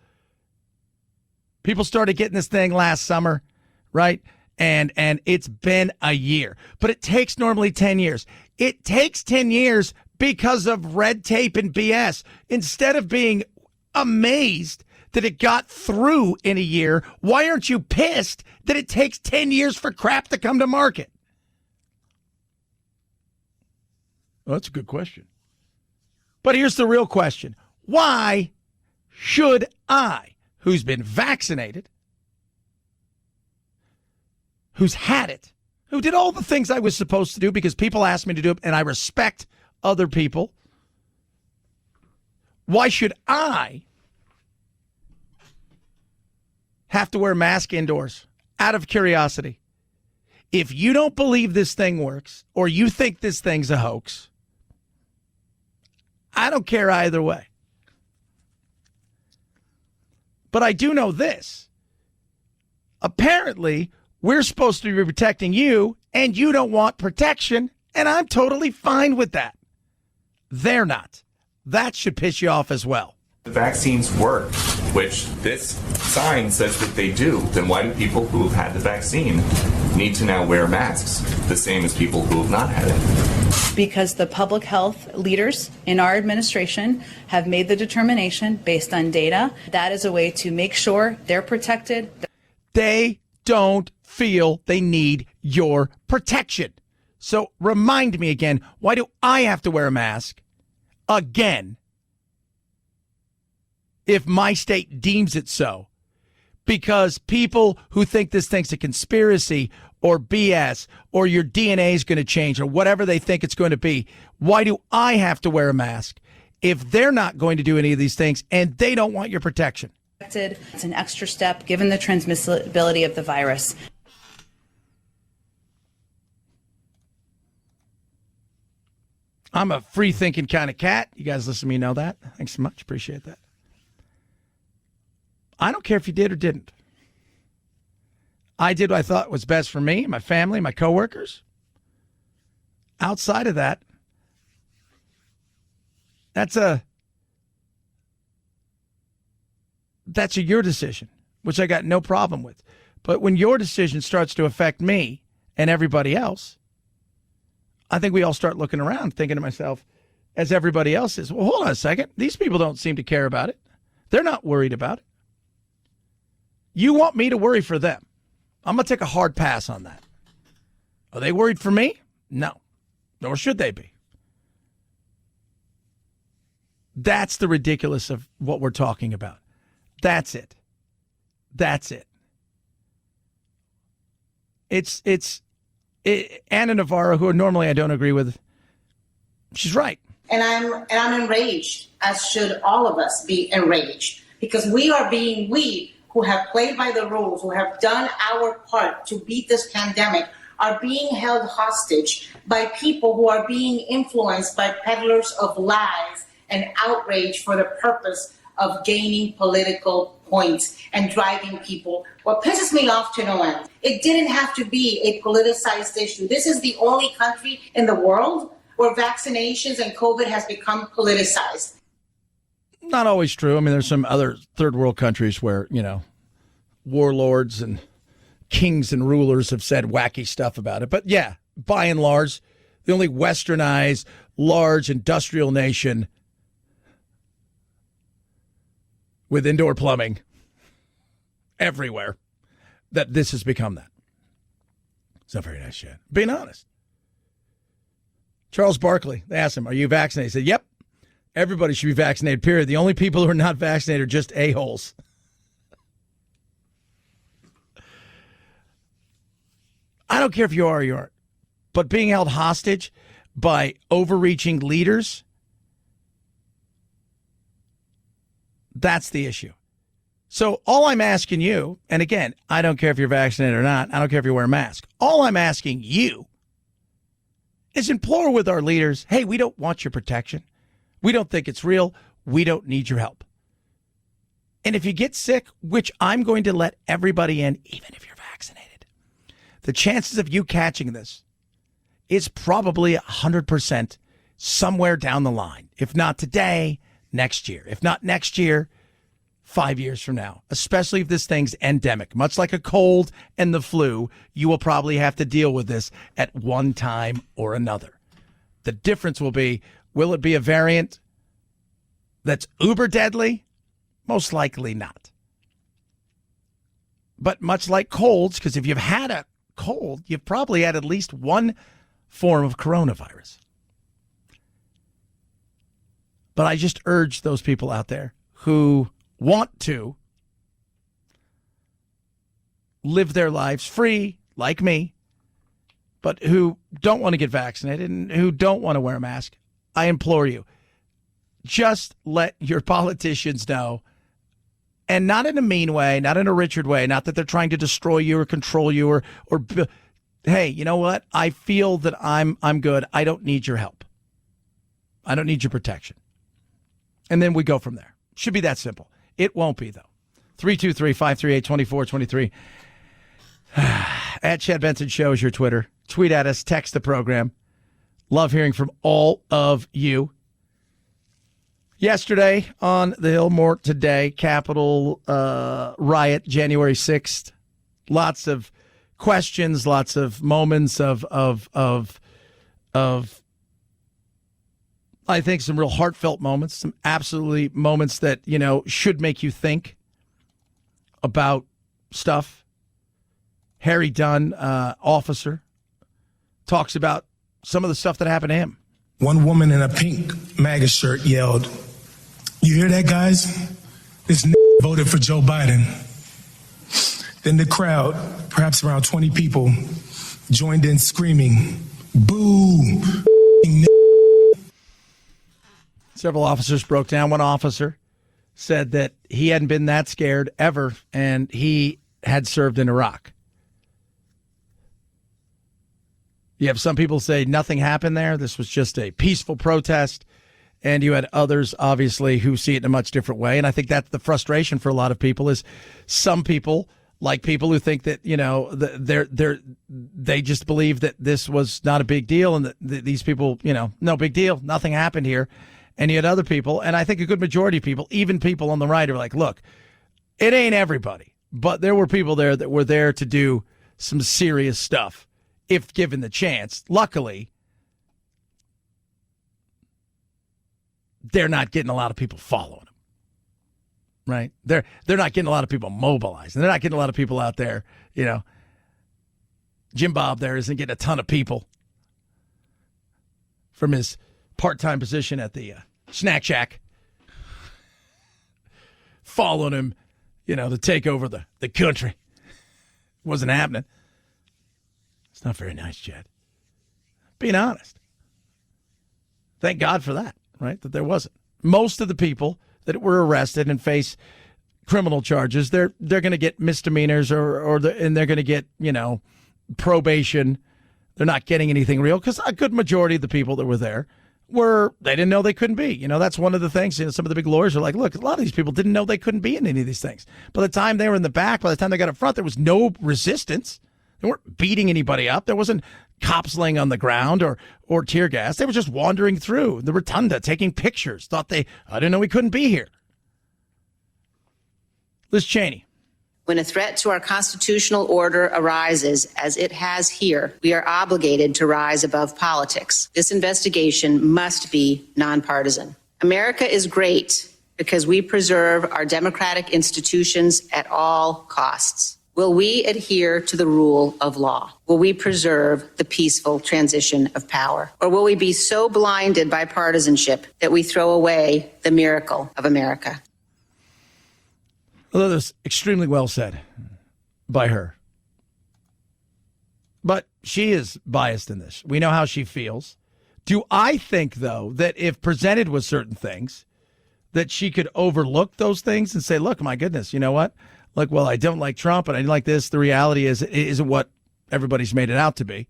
People started getting this thing last summer, right? And it's been a year. But it takes normally 10 years. It takes 10 years because of red tape and BS. Instead of being amazed that it got through in a year, why aren't you pissed that it takes 10 years for crap to come to market? Well, that's a good question. But here's the real question. Why should I, who's been vaccinated, who's had it, who did all the things I was supposed to do because people asked me to do it and I respect other people, why should I have to wear a mask indoors out of curiosity? If you don't believe this thing works or you think this thing's a hoax, I don't care either way. But I do know this. Apparently, we're supposed to be protecting you, and you don't want protection, and I'm totally fine with that. They're not. That should piss you off as well. The vaccines work, which this sign says that they do. Then why do people who have had the vaccine need to now wear masks, the same as people who have not had it? Because the public health leaders in our administration have made the determination based on data. That is a way to make sure they're protected. They don't feel they need your protection. So remind me again, why do I have to wear a mask again if my state deems it so? Because people who think this thing's a conspiracy or BS or your DNA is going to change or whatever they think it's going to be, why do I have to wear a mask if they're not going to do any of these things and they don't want your protection? It's an extra step given the transmissibility of the virus. I'm a free-thinking kind of cat. You guys listen to me know that. Thanks so much. Appreciate that. I don't care if you did or didn't. I did what I thought was best for me, my family, my coworkers. Outside of that, that's your decision, which I got no problem with. But when your decision starts to affect me and everybody else, I think we all start looking around thinking to myself, as everybody else is, well, hold on a second. These people don't seem to care about it. They're not worried about it. You want me to worry for them. I'm going to take a hard pass on that. Are they worried for me? No. Nor should they be. That's the ridiculous of what we're talking about. That's it. That's it. It's Anna Navarro, who normally I don't agree with. She's right. And I'm enraged, as should all of us be enraged, because we who have played by the rules, who have done our part to beat this pandemic, are being held hostage by people who are being influenced by peddlers of lies and outrage for the purpose of gaining political points and driving people. What pisses me off to no end, it didn't have to be a politicized issue. This is the only country in the world where vaccinations and COVID has become politicized. Not always true. I mean, there's some other third world countries where, warlords and kings and rulers have said wacky stuff about it. But yeah, by and large, the only westernized, large industrial nation with indoor plumbing everywhere, that this has become that. It's not very nice, Chad. Being honest. Charles Barkley, they asked him, are you vaccinated? He said, yep. Everybody should be vaccinated, period. The only people who are not vaccinated are just a-holes. I don't care if you are or you aren't. But being held hostage by overreaching leaders, that's the issue. So all I'm asking you, and again, I don't care if you're vaccinated or not. I don't care if you wear a mask. All I'm asking you is implore with our leaders, hey, we don't want your protection. We don't think it's real. We don't need your help. And if you get sick, which I'm going to let everybody in, even if you're vaccinated, the chances of you catching this is probably 100% somewhere down the line. If not today, next year. If not next year, 5 years from now, especially if this thing's endemic. Much like a cold and the flu, you will probably have to deal with this at one time or another. The difference will be, will it be a variant that's uber deadly? Most likely not. But much like colds, because if you've had a cold, you've probably had at least one form of coronavirus. But I just urge those people out there who want to live their lives free, like me, but who don't want to get vaccinated and who don't want to wear a mask, I implore you, just let your politicians know, and not in a mean way, not in a Richard way, not that they're trying to destroy you or control you or hey, you know what? I feel that I'm good. I don't need your help. I don't need your protection. And then we go from there. Should be that simple. It won't be, though. 323-538-2423. At Chad Benson Show is your Twitter. Tweet at us. Text the program. Love hearing from all of you. Yesterday on the Hill, more today. Capitol riot, January 6th. Lots of questions, lots of moments of I think some real heartfelt moments, some absolutely moments that, should make you think about stuff. Harry Dunn, officer, talks about some of the stuff that happened to him. One woman in a pink MAGA shirt yelled, "You hear that, guys? This voted for Joe Biden." Then the crowd, perhaps around 20 people, joined in screaming, "Boo!" Several officers broke down. One officer said that he hadn't been that scared ever, and he had served in Iraq. You have some people say nothing happened there. This was just a peaceful protest. And you had others, obviously, who see it in a much different way. And I think that's the frustration for a lot of people is some people, like people who think that, they just believe that this was not a big deal and that these people, no big deal, nothing happened here. And you had other people, and I think a good majority of people, even people on the right, are like, look, it ain't everybody, but there were people there that were there to do some serious stuff if given the chance. Luckily, they're not getting a lot of people following them, right? They're not getting a lot of people mobilized, and they're not getting a lot of people out there, Jim Bob there isn't getting a ton of people from his part-time position at the Snack Shack following him, to take over the country. Wasn't happening. It's not very nice, Chad. Being honest. Thank God for that, right? That there wasn't. Most of the people that were arrested and face criminal charges, they're going to get misdemeanors and they're going to get, probation. They're not getting anything real because a good majority of the people that were there they didn't know they couldn't be. That's one of the things. Some of the big lawyers are like, look, a lot of these people didn't know they couldn't be in any of these things. By the time they were in the back, by the time they got up front, there was no resistance. They weren't beating anybody up. There wasn't cops laying on the ground or tear gas. They were just wandering through the rotunda, taking pictures. I didn't know we couldn't be here. Liz Cheney. When a threat to our constitutional order arises, as it has here, we are obligated to rise above politics. This investigation must be nonpartisan. America is great because we preserve our democratic institutions at all costs. Will we adhere to the rule of law? Will we preserve the peaceful transition of power? Or will we be so blinded by partisanship that we throw away the miracle of America? Although that's extremely well said by her. But she is biased in this. We know how she feels. Do I think, though, that if presented with certain things, that she could overlook those things and say, look, my goodness, you know what? Like, well, I don't like Trump and I like this. The reality is it isn't what everybody's made it out to be.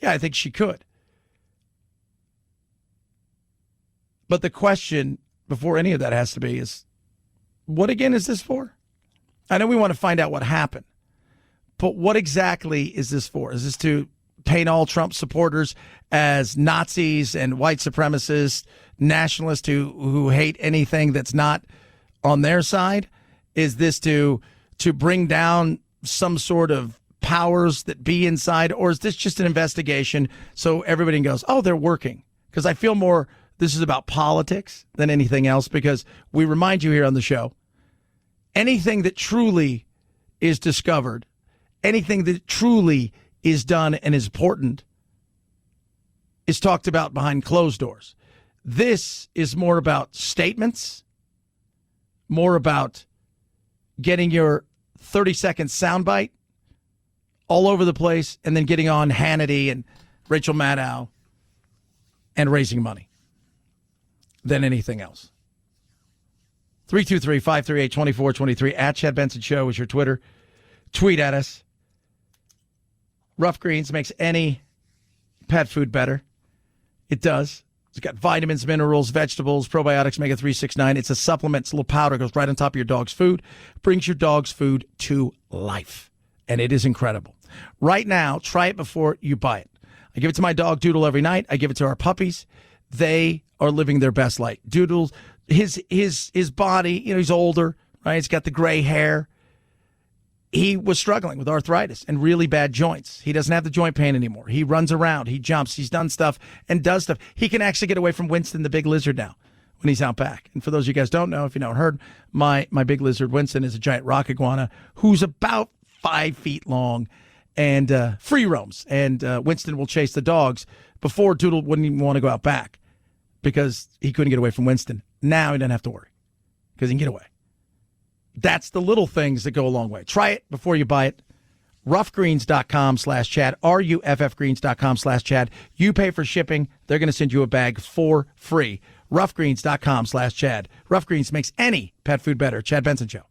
Yeah, I think she could. But the question before any of that has to be is, what again is this for? I know we want to find out what happened, but what exactly is this for? Is this to paint all Trump supporters as Nazis and white supremacists, nationalists who hate anything that's not on their side? Is this to bring down some sort of powers that be inside, or is this just an investigation so everybody goes, oh, they're working? Because I feel more this is about politics than anything else, because we remind you here on the show, anything that truly is discovered, anything that truly is done and is important is talked about behind closed doors. This is more about statements, more about getting your 30-second soundbite all over the place and then getting on Hannity and Rachel Maddow and raising money than anything else. 323-538-2423 at Chad Benson Show is your Twitter. Tweet at us. Rough Greens makes any pet food better. It does. It's got vitamins, minerals, vegetables, probiotics, omega 369. It's a supplement. It's a little powder. It goes right on top of your dog's food. Brings your dog's food to life. And it is incredible. Right now, try it before you buy it. I give it to my dog Doodle every night. I give it to our puppies. They are living their best life. Doodle, his body, he's older, right? He's got the gray hair. He was struggling with arthritis and really bad joints. He doesn't have the joint pain anymore. He runs around. He jumps. He's done stuff and does stuff. He can actually get away from Winston, the big lizard, now when he's out back. And for those of you guys who don't know, if you haven't heard, my big lizard, Winston, is a giant rock iguana who's about 5 feet long and free roams. And Winston will chase the dogs. Before, Doodle wouldn't even want to go out back because he couldn't get away from Winston. Now he doesn't have to worry because he can get away. That's the little things that go a long way. Try it before you buy it. Roughgreens.com/Chad, RUFFgreens.com/Chad. You pay for shipping. They're going to send you a bag for free. Roughgreens.com/Chad. Rough Greens makes any pet food better. Chad Benson Show.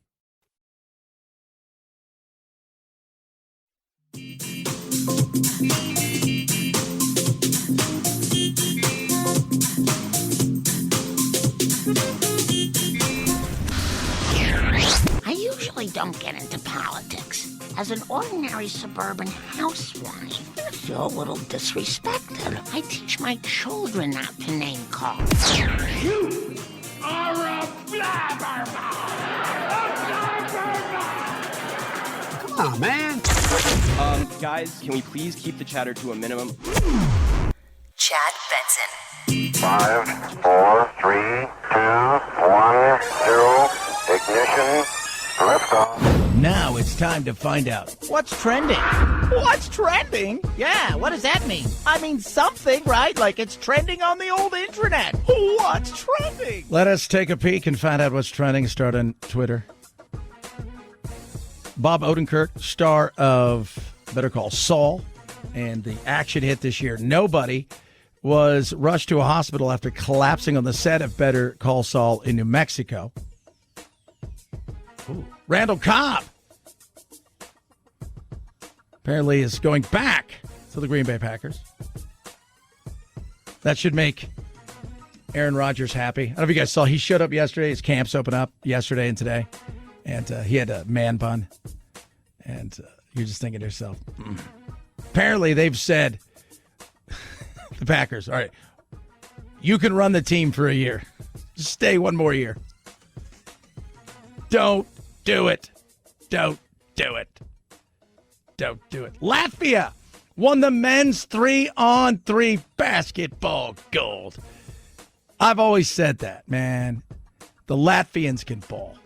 I usually don't get into politics. As an ordinary suburban housewife, I feel a little disrespected. I teach my children not to name call. You are a blabbermouth! Come on, man. Guys, can we please keep the chatter to a minimum? Chad Benson. 5, 4, 3, 2, 1, 0, ignition. Now it's time to find out what's trending. What's trending? Yeah, what does that mean? I mean something, right? Like it's trending on the old internet. What's trending? Let us take a peek and find out what's trending. Start on Twitter. Bob Odenkirk, star of Better Call Saul, and the action hit this year, Nobody, was rushed to a hospital after collapsing on the set of Better Call Saul in New Mexico. Ooh. Randall Cobb apparently is going back to the Green Bay Packers. That should make Aaron Rodgers happy. I don't know if you guys saw, he showed up yesterday. His camps open up yesterday and today. And he had a man bun. And you're just thinking to yourself, Apparently they've said, the Packers, all right, you can run the team for a year. Just stay one more year. Don't do it. Don't do it. Don't do it. Latvia won the men's 3-on-3 basketball gold. I've always said that, man. The Latvians can ball.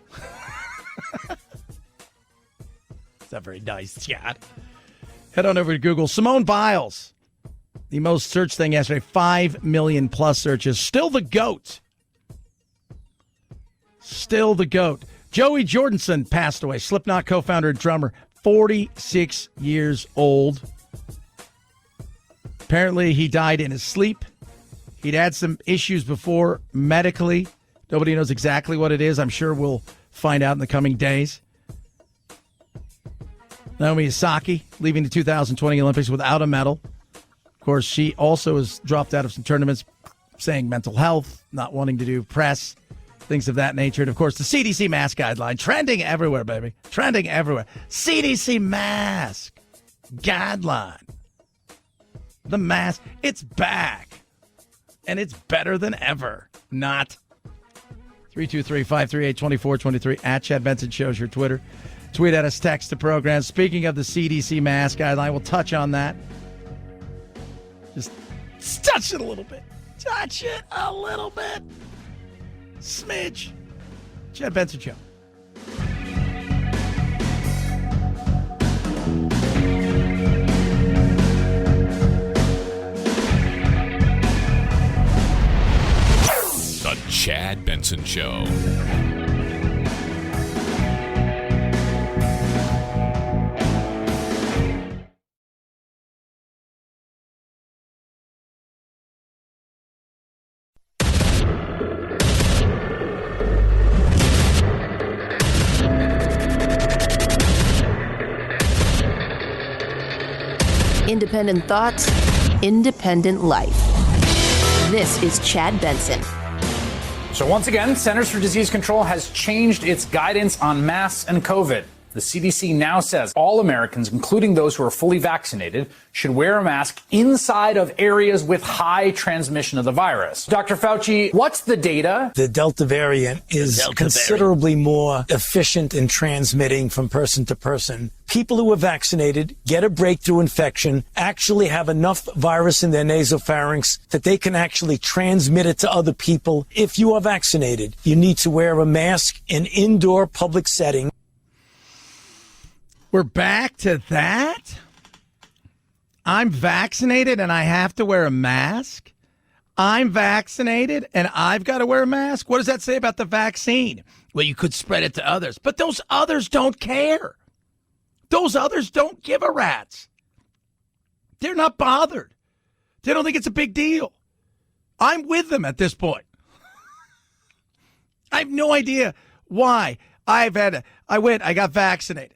It's not very nice, Chad. Head on over to Google. Simone Biles, the most searched thing yesterday, 5 million plus searches. Still the GOAT. Still the GOAT. Joey Jordison passed away. Slipknot co-founder and drummer, 46 years old. Apparently, he died in his sleep. He'd had some issues before medically. Nobody knows exactly what it is. I'm sure we'll find out in the coming days. Naomi Osaka leaving the 2020 Olympics without a medal. Of course, she also was dropped out of some tournaments, saying mental health, not wanting to do press, things of that nature. And, of course, the CDC mask guideline, trending everywhere, baby. Trending everywhere. CDC mask guideline. The mask, it's back. And it's better than ever. Not. 323-538-2423 at Chad Benson Show's your Twitter. Tweet at us, text the program. Speaking of the CDC mask guideline, we'll touch on that. Just touch it a little bit. Touch it a little bit. Smidge. Chad Benson Show. The Chad Benson Show. Independent thoughts, independent life. This is Chad Benson. So once again, Centers for Disease Control has changed its guidance on masks and COVID. The CDC now says all Americans, including those who are fully vaccinated, should wear a mask inside of areas with high transmission of the virus. Dr. Fauci, what's the data? The Delta variant is considerably more efficient in transmitting from person to person. People who are vaccinated get a breakthrough infection, actually have enough virus in their nasopharynx that they can actually transmit it to other people. If you are vaccinated, you need to wear a mask in indoor public setting. We're back to that? I'm vaccinated and I have to wear a mask? I'm vaccinated and I've got to wear a mask? What does that say about the vaccine? Well, you could spread it to others. But those others don't care. Those others don't give a rat's. They're not bothered. They don't think it's a big deal. I'm with them at this point. I have no idea why. I got vaccinated.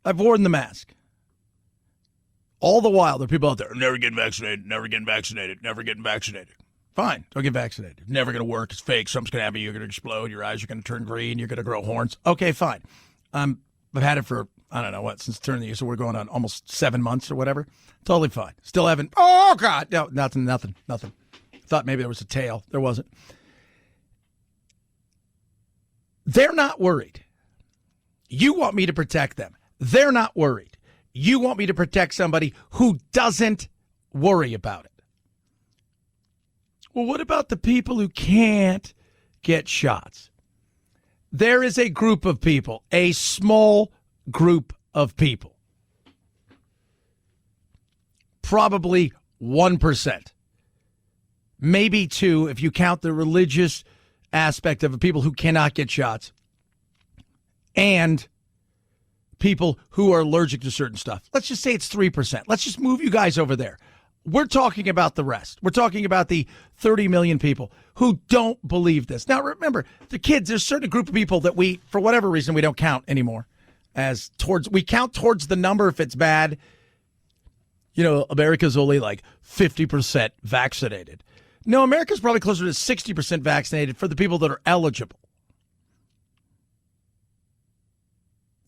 I've worn the mask. All the while, there are people out there, never getting vaccinated, never getting vaccinated, never getting vaccinated. Fine, don't get vaccinated. It's never going to work. It's fake. Something's going to happen. You're going to explode. Your eyes are going to turn green. You're going to grow horns. Okay, fine. I've had it for, I don't know what, since turn of the year. So we're going on almost 7 months or whatever. Totally fine. Still haven't, oh, God. No, nothing. Thought maybe there was a tail. There wasn't. They're not worried. You want me to protect them. They're not worried. You want me to protect somebody who doesn't worry about it. Well, what about the people who can't get shots? There is a group of people, a small group of people, probably 1%, maybe 2% if you count the religious aspect of people who cannot get shots, and people who are allergic to certain stuff. Let's just say it's 3%. Let's just move you guys over there. We're talking about the rest. We're talking about the 30 million people who don't believe this. Now, remember, the kids, there's a certain group of people that we, for whatever reason, we don't count anymore. We count towards the number if it's bad. You know, America's only like 50% vaccinated. No, America's probably closer to 60% vaccinated for the people that are eligible.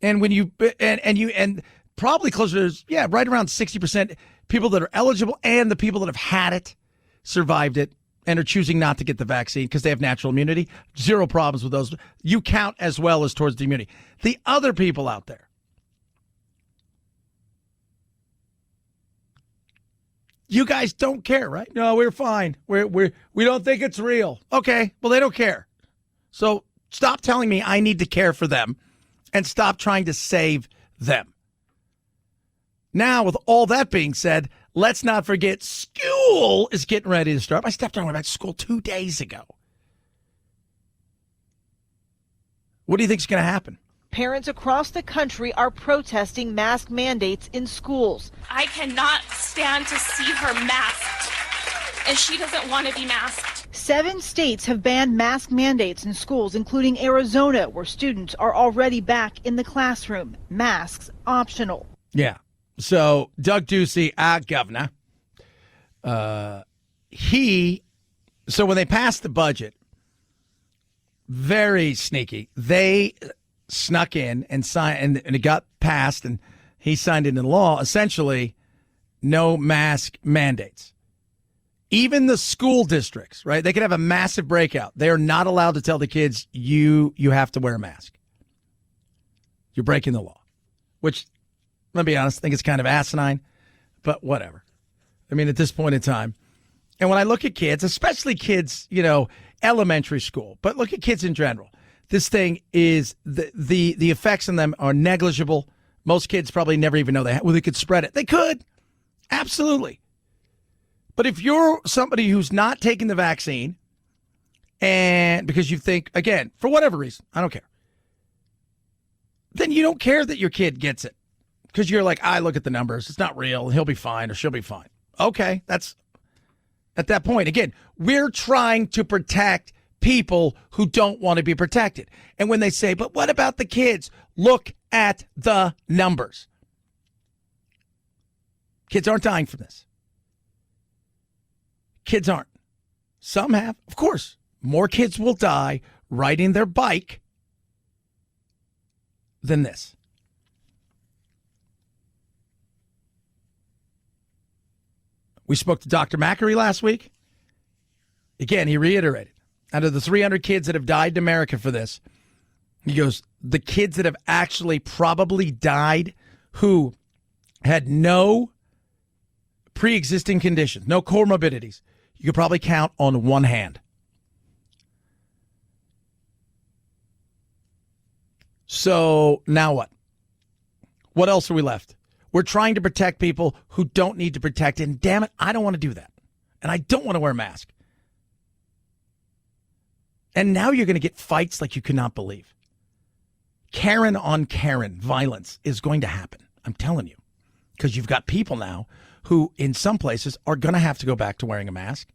And when you and probably closer to right around 60% people that are eligible and the people that have had it, survived it, and are choosing not to get the vaccine because they have natural immunity. Zero problems with those. You count as well as towards the immunity. The other people out there, you guys don't care, right? No, we're fine. We don't think it's real. Okay, well they don't care. So stop telling me I need to care for them. And stop trying to save them. Now, with all that being said, let's not forget school is getting ready to start. I stopped talking about school 2 days ago. What do you think is going to happen? Parents across the country are protesting mask mandates in schools. I cannot stand to see her masked, and she doesn't want to be masked. 7 states have banned mask mandates in schools, including Arizona, where students are already back in the classroom. Masks optional. Yeah. So Doug Ducey, our governor, so when they passed the budget, very sneaky, they snuck in and signed, and it got passed, and he signed into law, essentially, no mask mandates. Even the school districts, right? They could have a massive breakout. They are not allowed to tell the kids, you have to wear a mask. You're breaking the law, which, let me be honest, I think it's kind of asinine, but whatever. I mean, at this point in time. And when I look at kids, especially kids, elementary school, but look at kids in general, this thing is, the effects on them are negligible. Most kids probably never even know they could spread it. They could. Absolutely. But if you're somebody who's not taking the vaccine, and because you think, again, for whatever reason, I don't care, then you don't care that your kid gets it. Because you're like, I look at the numbers. It's not real. He'll be fine or she'll be fine. Okay, that's at that point. Again, we're trying to protect people who don't want to be protected. And when they say, but what about the kids? Look at the numbers. Kids aren't dying from this. kids aren't. Some have. Of course, more kids will die riding their bike than this. We spoke to Dr. Macri last week. Again, he reiterated, out of the 300 kids that have died in America for this, he goes, the kids that have actually probably died who had no pre-existing conditions, no comorbidities, you could probably count on one hand. So now what? What else are we left? We're trying to protect people who don't need to protect, and damn it, I don't want to do that. And I don't want to wear a mask. And now you're going to get fights like you cannot believe. Karen on Karen violence is going to happen. I'm telling you. Because you've got people now who, in some places, are going to have to go back to wearing a mask.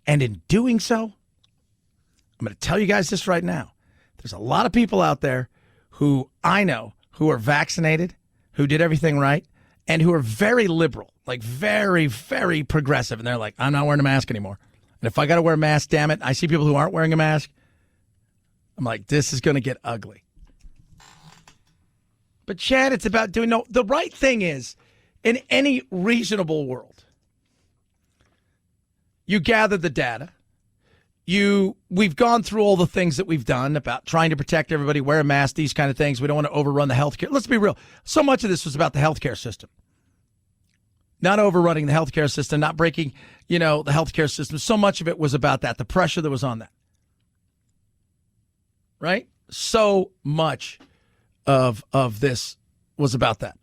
And in doing so, I'm going to tell you guys this right now. There's a lot of people out there who I know who are vaccinated, who did everything right, and who are very liberal, like very, very progressive. And they're like, I'm not wearing a mask anymore. And if I got to wear a mask, damn it, I see people who aren't wearing a mask. I'm like, this is going to get ugly. But, Chad, it's about doing the right thing is, in any reasonable world, you gather the data. We've gone through all the things that we've done about trying to protect everybody, wear a mask, these kind of things. We don't want to overrun the healthcare. Let's be real. So much of this was about the healthcare system. Not overrunning the healthcare system, not breaking, the healthcare system. So much of it was about that, the pressure that was on that. Right? So much of this was about that.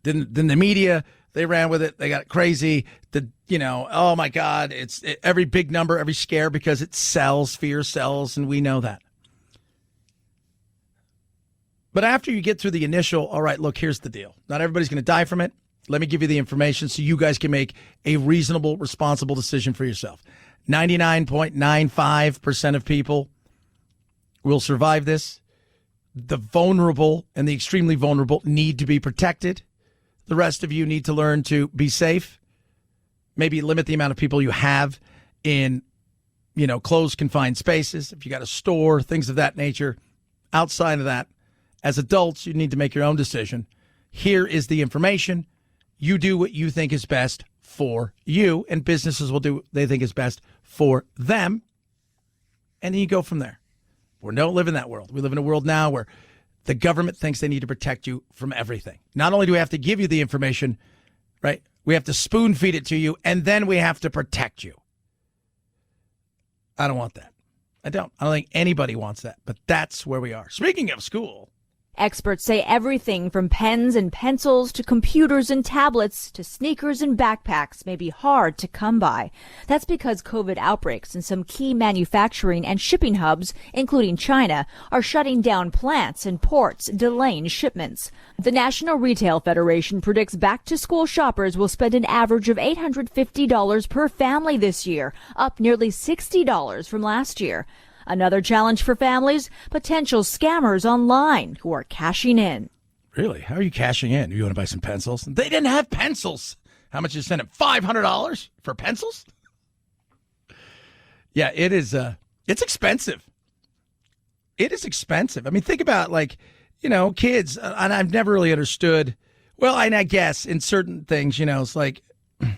Then the media, they ran with it. They got crazy. Oh my God, it's every big number, every scare, because it sells, fear sells, and we know that. But after you get through the initial, all right, look, here's the deal. Not everybody's going to die from it. Let me give you the information so you guys can make a reasonable, responsible decision for yourself. 99.95% of people will survive this. The vulnerable and the extremely vulnerable need to be protected. The rest of you need to learn to be safe. Maybe limit the amount of people you have in, closed, confined spaces. If you got a store, things of that nature. Outside of that, as adults, you need to make your own decision. Here is the information. You do what you think is best for you, and businesses will do what they think is best for them. And then you go from there. We don't live in that world. We live in a world now where the government thinks they need to protect you from everything. Not only do we have to give you the information, right? We have to spoon feed it to you, and then we have to protect you. I don't want that. I don't think anybody wants that, but that's where we are. Speaking of school. Experts say everything from pens and pencils to computers and tablets to sneakers and backpacks may be hard to come by. That's because COVID outbreaks in some key manufacturing and shipping hubs, including China, are shutting down plants and ports, delaying shipments. The National Retail Federation predicts back-to-school shoppers will spend an average of $850 per family this year, up nearly $60 from last year. Another challenge for families, potential scammers online who are cashing in. Really? How are you cashing in? You want to buy some pencils? They didn't have pencils. How much you send them? $500 for pencils? Yeah, it is. It's expensive. It is expensive. I mean, think about kids, and I've never really understood. Well, and I guess in certain things, it's like in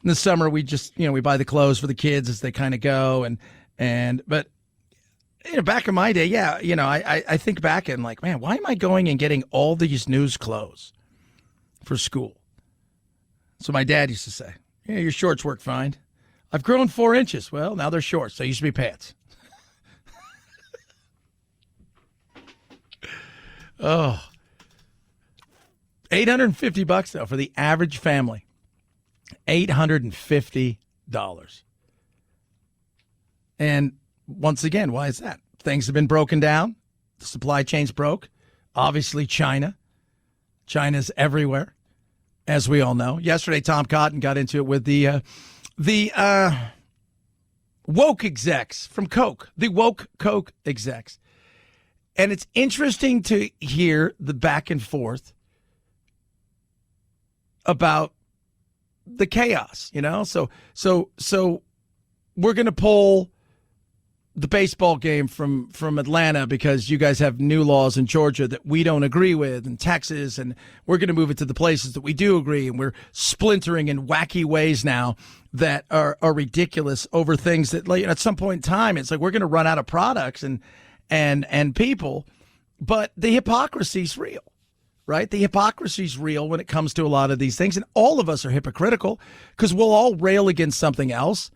the summer we just, we buy the clothes for the kids as they kind of go, but. Back in my day, yeah, I think back and like, man, why am I going and getting all these news clothes for school? So my dad used to say, yeah, your shorts work fine. I've grown 4 inches. Well, now they're shorts. They used to be pants. Oh, $850 though for the average family. $850. And once again, why is that? Things have been broken down. The supply chain's broke. Obviously, China. China's everywhere, as we all know. Yesterday, Tom Cotton got into it with the woke execs from Coke, the woke Coke execs. And it's interesting to hear the back and forth about the chaos, you know? So we're going to pull the baseball game from Atlanta because you guys have new laws in Georgia that we don't agree with, and Texas, and we're going to move it to the places that we do agree, and we're splintering in wacky ways now that are ridiculous over things that, like, at some point in time, it's like we're going to run out of products and people, but the hypocrisy's real, right? The hypocrisy's real when it comes to a lot of these things, and all of us are hypocritical because we'll all rail against something else.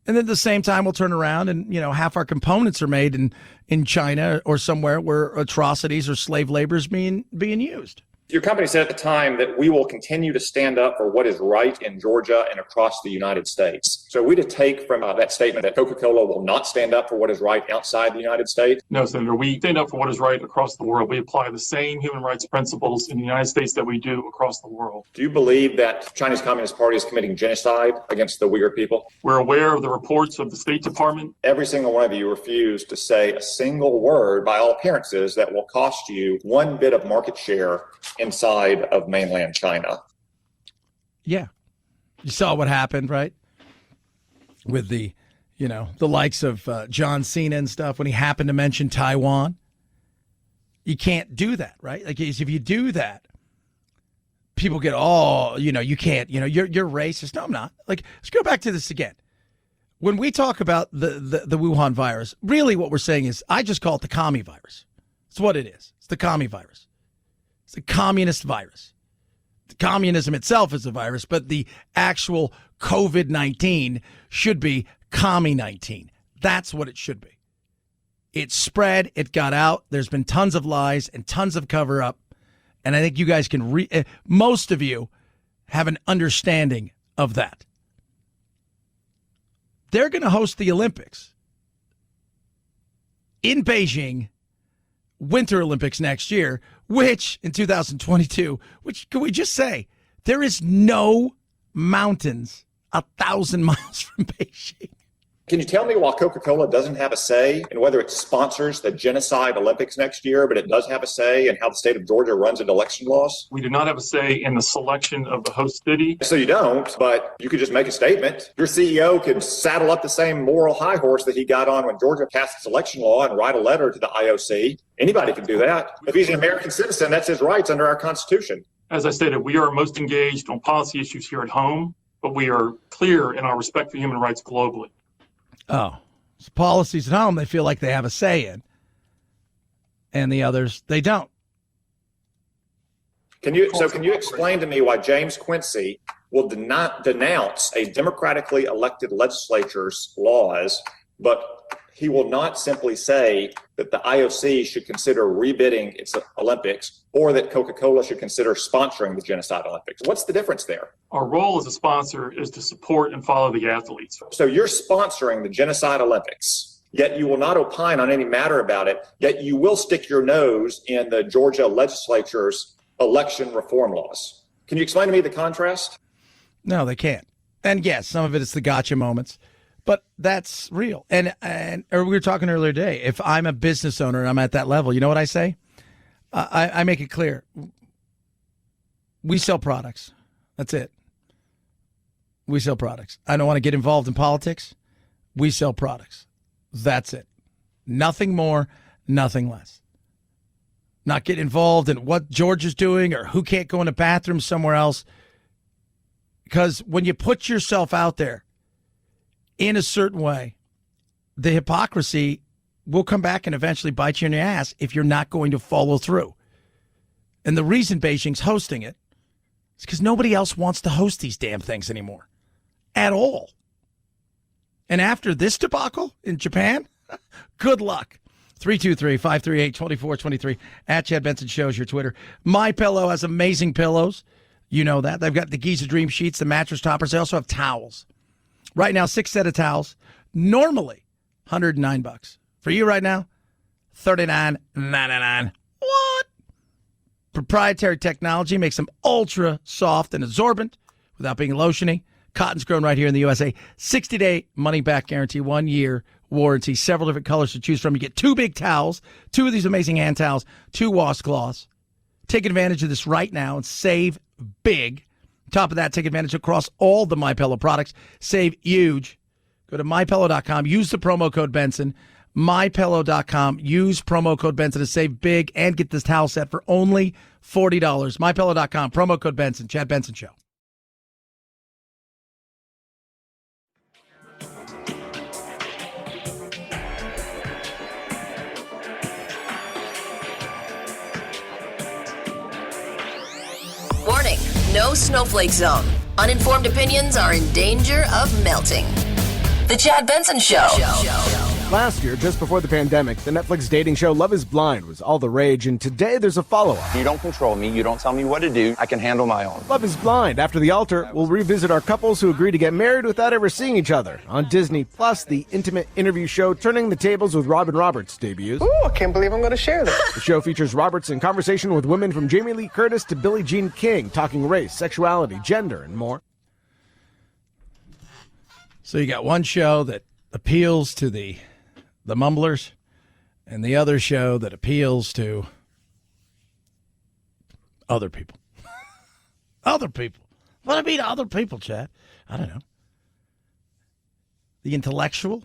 And then at the same time, we'll turn around and, you know, half our components are made in China or somewhere where atrocities or slave labor is being used. Your company said at the time that we will continue to stand up for what is right in Georgia and across the United States. So are we to take from that statement that Coca-Cola will not stand up for what is right outside the United States? No, Senator. We stand up for what is right across the world. We apply the same human rights principles in the United States that we do across the world. Do you believe that Chinese Communist Party is committing genocide against the Uyghur people? We're aware of the reports of the State Department. Every single one of you refused to say a single word, by all appearances, that will cost you one bit of market share inside of mainland China. Yeah. You saw what happened, right? With the likes of John Cena and stuff when he happened to mention Taiwan. You can't do that, right? Like, if you do that, people get, you can't, you're racist. No, I'm not. Like, let's go back to this again. When we talk about the Wuhan virus, really what we're saying is, I just call it the commie virus. It's what it is. It's the commie virus. It's a communist virus. The communism itself is a virus, but the actual COVID-19 should be commie-19. That's what it should be. It spread. It got out. There's been tons of lies and tons of cover-up. And I think you guys can, most of you have an understanding of that. They're going to host the Olympics in Beijing, Winter Olympics next year, which in 2022, which can we just say, there is no mountains 1,000 miles from Beijing. Can you tell me why Coca-Cola doesn't have a say in whether it sponsors the Genocide Olympics next year, but it does have a say in how the state of Georgia runs its election laws? We do not have a say in the selection of the host city. So you don't, but you could just make a statement. Your CEO could saddle up the same moral high horse that he got on when Georgia passed its election law and write a letter to the IOC. Anybody can do that. If he's an American citizen, that's his rights under our Constitution. As I stated, we are most engaged on policy issues here at home, but we are clear in our respect for human rights globally. Oh, so policies at home they feel like they have a say in, and the others they don't. Can you explain to me why James Quincy will not denounce a democratically elected legislature's laws, but he will not simply say that the IOC should consider rebidding its Olympics or that Coca-Cola should consider sponsoring the Genocide Olympics? What's the difference there? Our role as a sponsor is to support and follow the athletes. So you're sponsoring the Genocide Olympics, yet you will not opine on any matter about it, yet you will stick your nose in the Georgia legislature's election reform laws. Can you explain to me the contrast? No, they can't. And yes, some of it is the gotcha moments. But that's real. And we were talking earlier today, if I'm a business owner and I'm at that level, you know what I say? I make it clear. We sell products. That's it. We sell products. I don't want to get involved in politics. We sell products. That's it. Nothing more, nothing less. Not get involved in what Georgia's doing or who can't go in a bathroom somewhere else. Because when you put yourself out there in a certain way, the hypocrisy will come back and eventually bite you in the ass if you're not going to follow through. And the reason Beijing's hosting it is because nobody else wants to host these damn things anymore. At all. And after this debacle in Japan, good luck. 323-538-2423 at Chad Benson Shows, your Twitter. My Pillow has amazing pillows. You know that. They've got the Giza Dream Sheets, the mattress toppers. They also have towels. Right now, 6 set of towels, normally $109. For you right now, $39.99. What? Proprietary technology makes them ultra soft and absorbent without being lotiony. Cotton's grown right here in the USA. 60-day money-back guarantee, 1-year warranty, several different colors to choose from. You get 2 big towels, 2 of these amazing hand towels, 2 washcloths. Take advantage of this right now and save big Top of that, take advantage across all the MyPillow products. Save huge. Go to MyPillow.com. Use the promo code Benson. MyPillow.com. Use promo code Benson to save big and get this towel set for only $40. MyPillow.com. Promo code Benson. Chad Benson Show. Warning, no snowflake zone. Uninformed opinions are in danger of melting. The Chad Benson Show. Last year, just before the pandemic, the Netflix dating show Love is Blind was all the rage, and today there's a follow-up. You don't control me. You don't tell me what to do. I can handle my own. Love is Blind. After the altar, we'll revisit our couples who agree to get married without ever seeing each other. On Disney Plus, the intimate interview show Turning the Tables with Robin Roberts debuts. Ooh, I can't believe I'm going to share this. The show features Roberts in conversation with women from Jamie Lee Curtis to Billie Jean King, talking race, sexuality, gender, and more. So you got one show that appeals to the mumblers, and the other show that appeals to other people. Other people. What do I mean other people, Chad? I don't know. The intellectual,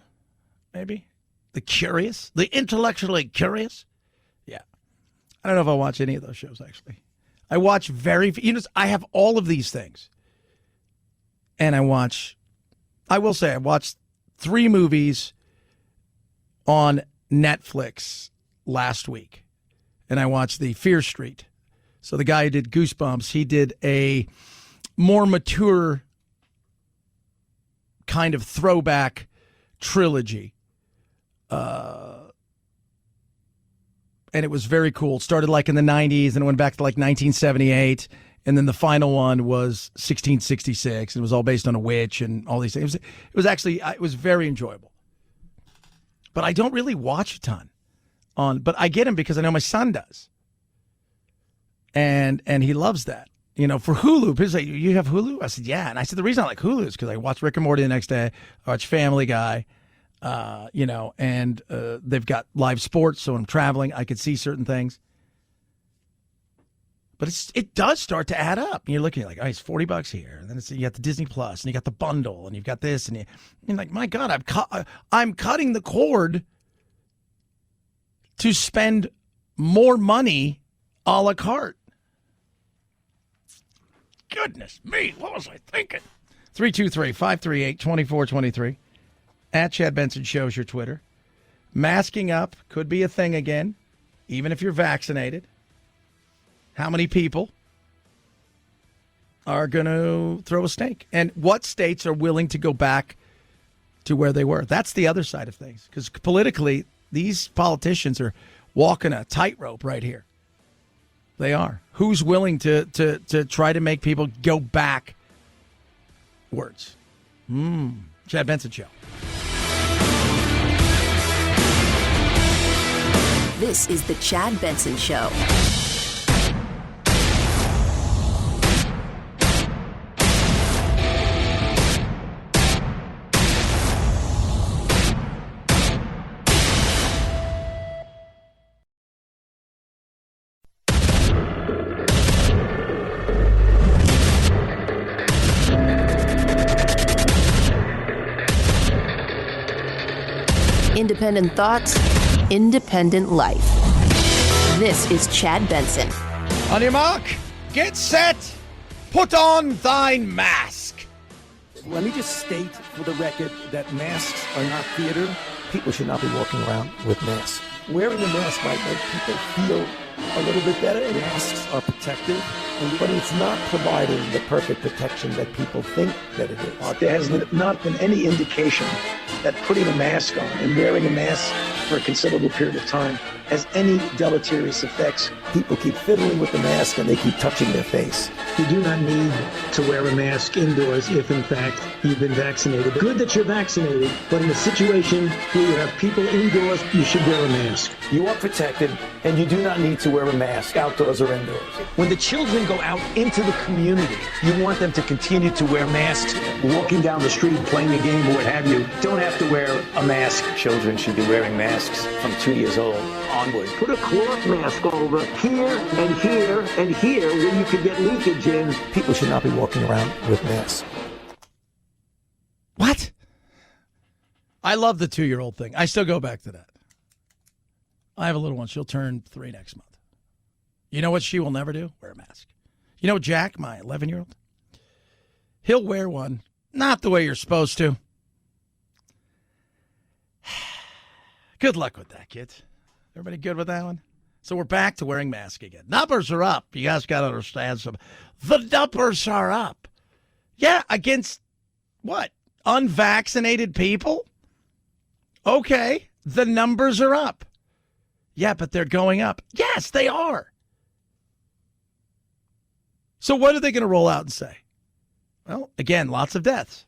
maybe? The curious? The intellectually curious? Yeah. I don't know if I watch any of those shows, actually. I watch I have all of these things. And I will say I watched 3 movies on Netflix last week, and I watched the Fear Street. So the guy who did Goosebumps, he did a more mature kind of throwback trilogy. And it was very cool. It started like in the 90s, and it went back to like 1978. And then the final one was 1666. And it was all based on a witch and all these things. It was very enjoyable. But I don't really watch a ton but I get him because I know my son does. And he loves that. You know, for Hulu, people say, you have Hulu? I said, yeah. And I said, the reason I like Hulu is because I watch Rick and Morty the next day. I watch Family Guy, and they've got live sports. So when I'm traveling, I could see certain things. But it does start to add up. And you're looking like, it's $40 here. And then you got the Disney Plus, and you got the bundle, and you've got this, and you're like, my God, I'm cutting the cord to spend more money a la carte. Goodness me, what was I thinking? 323-538-2423. At Chad Benson Show's your Twitter. Masking up could be a thing again, even if you're vaccinated. How many people are going to throw a snake? And what states are willing to go back to where they were? That's the other side of things. Because politically, these politicians are walking a tightrope right here. They are. Who's willing to try to make people go backwards? Chad Benson Show. This is the Chad Benson Show. Independent thoughts, independent life. This is Chad Benson. On your mark, get set, put on thine mask. Let me just state for the record that masks are not theater. People should not be walking around with masks. Wearing a mask might make people feel a little bit better. Masks are protective, but it's not providing the perfect protection that people think that it is. There has not been any indication that putting a mask on and wearing a mask for a considerable period of time has any deleterious effects. People keep fiddling with the mask and they keep touching their face. You do not need to wear a mask indoors if, in fact, you've been vaccinated. Good that you're vaccinated, but in a situation where you have people indoors, you should wear a mask. You are protected, and you do not need to wear a mask outdoors or indoors. When the children go out into the community, you want them to continue to wear masks. Walking down the street, playing a game or what have you, don't have to wear a mask. Children should be wearing masks from 2 years old onward. Put a cloth mask over here and here and here where you could get leakage in. People should not be walking around with masks. What? I love the 2-year-old thing. I still go back to that. I have a little one. She'll turn 3 next month. You know what she will never do? Wear a mask. You know Jack, my 11-year-old? He'll wear one, not the way you're supposed to. Good luck with that, kids. Everybody good with that one? So we're back to wearing masks again. Numbers are up. You guys got to understand something. The numbers are up. Yeah, against what? Unvaccinated people? Okay, the numbers are up. Yeah, but they're going up. Yes, they are. So what are they going to roll out and say? Well, again, lots of deaths.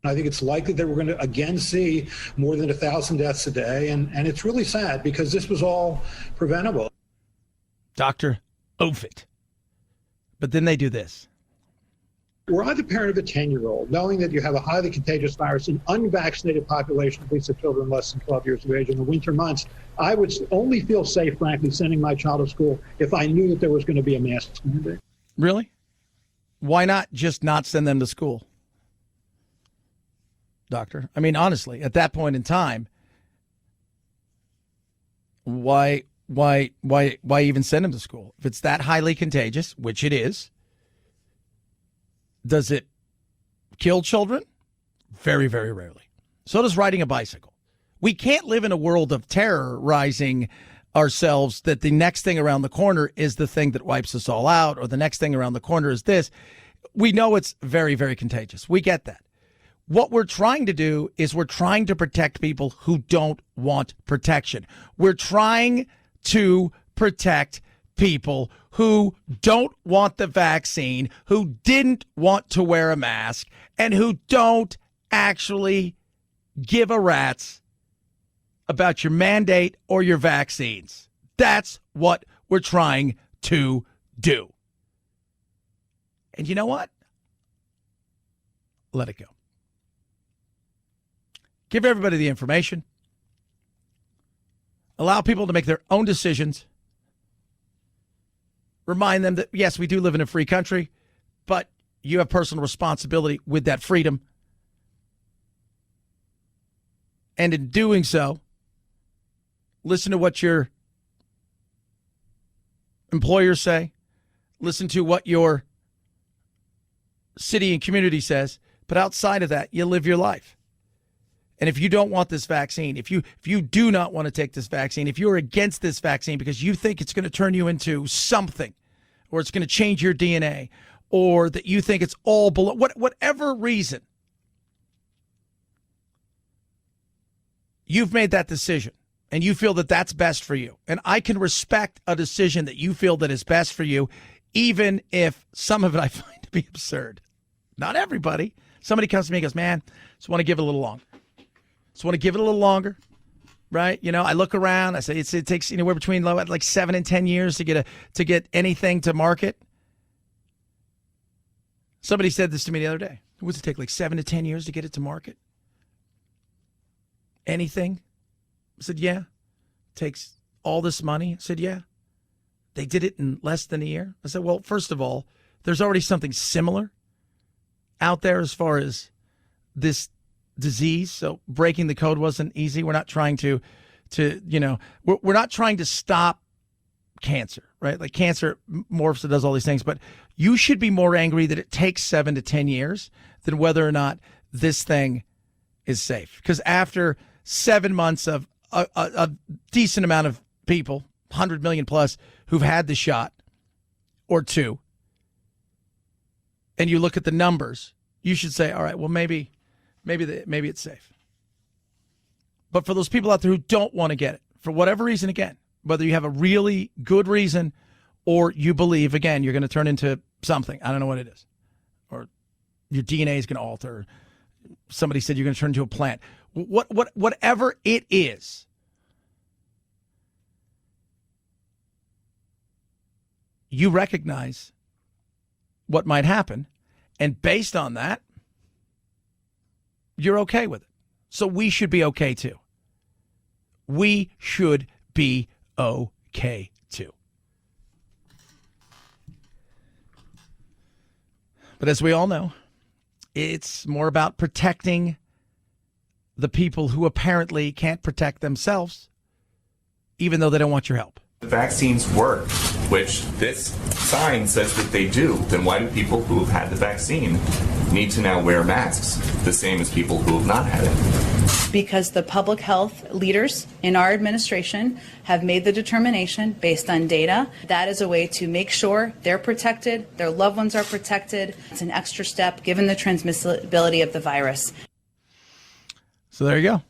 I think it's likely that we're going to again see more than 1,000 deaths a day. And it's really sad because this was all preventable. Dr. Ofit. But then they do this. Were I the parent of a 10-year-old, knowing that you have a highly contagious virus in unvaccinated population, at least of children less than 12 years of age in the winter months, I would only feel safe, frankly, sending my child to school if I knew that there was going to be a mask mandate. Really? Why not just not send them to school? Doctor? I mean, honestly, at that point in time, why even send them to school? If it's that highly contagious, which it is, does it kill children? Very, very rarely. So does riding a bicycle. We can't live in a world of terrorizing ourselves that the next thing around the corner is the thing that wipes us all out, or the next thing around the corner is this. We know it's very, very contagious. We get that. What we're trying to do is we're trying to protect people who don't want protection. We're trying to protect people who don't want the vaccine, who didn't want to wear a mask, and who don't actually give a rat's about your mandate or your vaccines. That's what we're trying to do. And you know what? Let it go. Give everybody the information. Allow people to make their own decisions. Remind them that, yes, we do live in a free country, but you have personal responsibility with that freedom. And in doing so, listen to what your employers say. Listen to what your city and community says. But outside of that, you live your life. And if you don't want this vaccine, if you do not want to take this vaccine, if you're against this vaccine because you think it's going to turn you into something, or it's going to change your DNA, or that you think it's all below, whatever reason, you've made that decision and you feel that that's best for you. And I can respect a decision that you feel that is best for you, even if some of it I find to be absurd. Not everybody. Somebody comes to me and goes, man, just want to give it a little longer. Just want to give it a little longer, right? You know, I look around. I say it takes anywhere between like 7 and 10 years to get anything to market. Somebody said this to me the other day. Would it take like 7 to 10 years to get it to market? Anything? I said, yeah. Takes all this money? I said, yeah. They did it in less than a year? I said, well, first of all, there's already something similar out there as far as this disease. So breaking the code wasn't easy. We're not trying to we're not trying to stop cancer, right? Like cancer morphs and does all these things, but you should be more angry that it takes 7 to 10 years than whether or not this thing is safe. Because after 7 months of a decent amount of people, 100 million plus, who've had the shot or two, and you look at the numbers, you should say, all right, well, maybe it's safe. But for those people out there who don't want to get it, for whatever reason, again, whether you have a really good reason or you believe, again, you're going to turn into something, I don't know what it is, or your DNA is going to alter, somebody said you're going to turn into a plant, whatever it is, you recognize what might happen, and based on that, you're okay with it. So we should be okay too. We should be okay too. But as we all know, it's more about protecting the people who apparently can't protect themselves, even though they don't want your help. The vaccines work, which this sign says that they do. Then why do people who have had the vaccine need to now wear masks, the same as people who have not had it? Because the public health leaders in our administration have made the determination based on data. That is a way to make sure they're protected, their loved ones are protected. It's an extra step given the transmissibility of the virus. So there you go.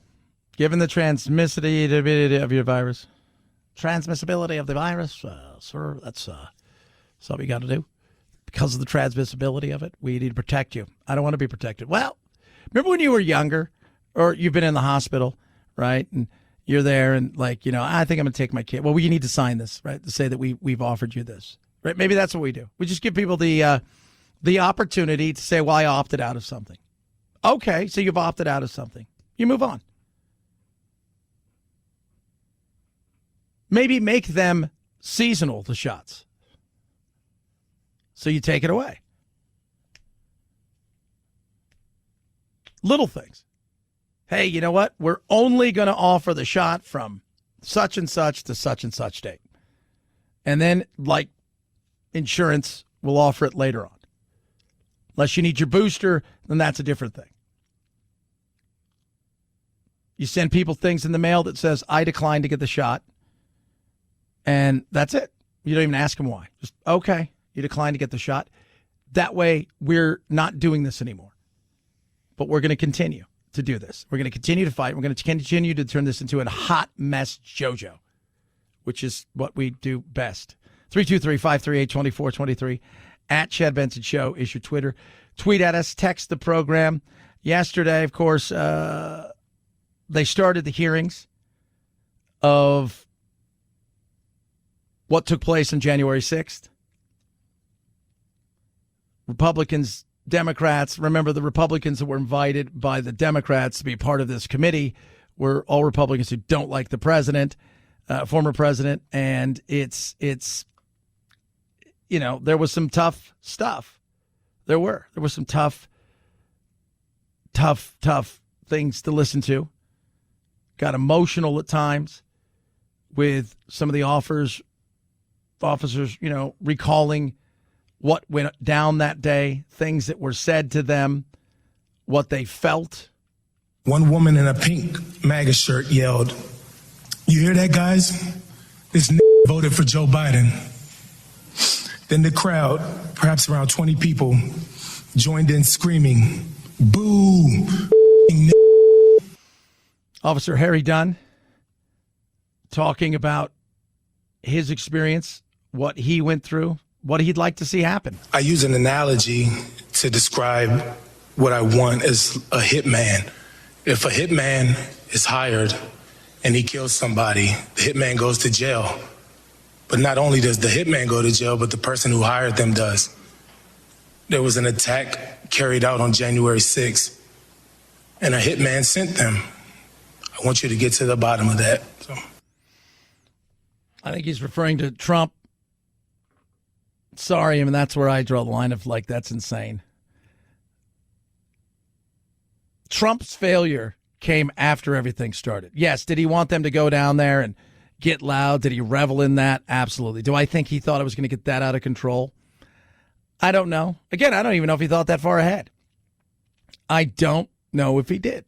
Given the transmissibility of your virus. Transmissibility of the virus, sir, that's what we got to do. Because of the transmissibility of it, we need to protect you. I don't want to be protected. Well, remember when you were younger, or you've been in the hospital, right? And you're there and like, I think I'm going to take my kid. Well, you need to sign this, right? To say that we've offered you this, right? Maybe that's what we do. We just give people the opportunity to say, well, I opted out of something. Okay, so you've opted out of something. You move on. Maybe make them seasonal, the shots. So you take it away. Little things. Hey, you know what? We're only going to offer the shot from such and such to such and such date. And then, like insurance, we'll offer it later on. Unless you need your booster, then that's a different thing. You send people things in the mail that says, I decline to get the shot. And that's it. You don't even ask them why. Just, okay, you decline to get the shot. That way, we're not doing this anymore. But we're going to continue to do this. We're going to continue to fight. We're going to continue to turn this into a hot mess JoJo, which is what we do best. 323-538-2423. At Chad Benson Show is your Twitter. Tweet at us. Text the program. Yesterday, of course, they started the hearings of what took place on January 6th. Republicans, Democrats, remember the Republicans that were invited by the Democrats to be part of this committee were all Republicans who don't like the president, former president, and it's there was some tough stuff. There was some tough things to listen to. Got emotional at times with some of the officers, recalling what went down that day, things that were said to them, what they felt. One woman in a pink MAGA shirt yelled, "You hear that, guys? This voted for Joe Biden." Then the crowd, perhaps around 20 people, joined in screaming, "Boo!" Officer Harry Dunn talking about his experience, what he went through, what he'd like to see happen. I use an analogy to describe what I want as a hitman. If a hitman is hired and he kills somebody, the hitman goes to jail. But not only does the hitman go to jail, but the person who hired them does. There was an attack carried out on January 6th, and a hitman sent them. I want you to get to the bottom of that. So. I think he's referring to Trump. Sorry, I mean, that's where I draw the line of, like, that's insane. Trump's failure came after everything started. Yes, did he want them to go down there and get loud? Did he revel in that? Absolutely. Do I think he thought it was going to get that out of control? I don't know. Again, I don't even know if he thought that far ahead. I don't know if he did.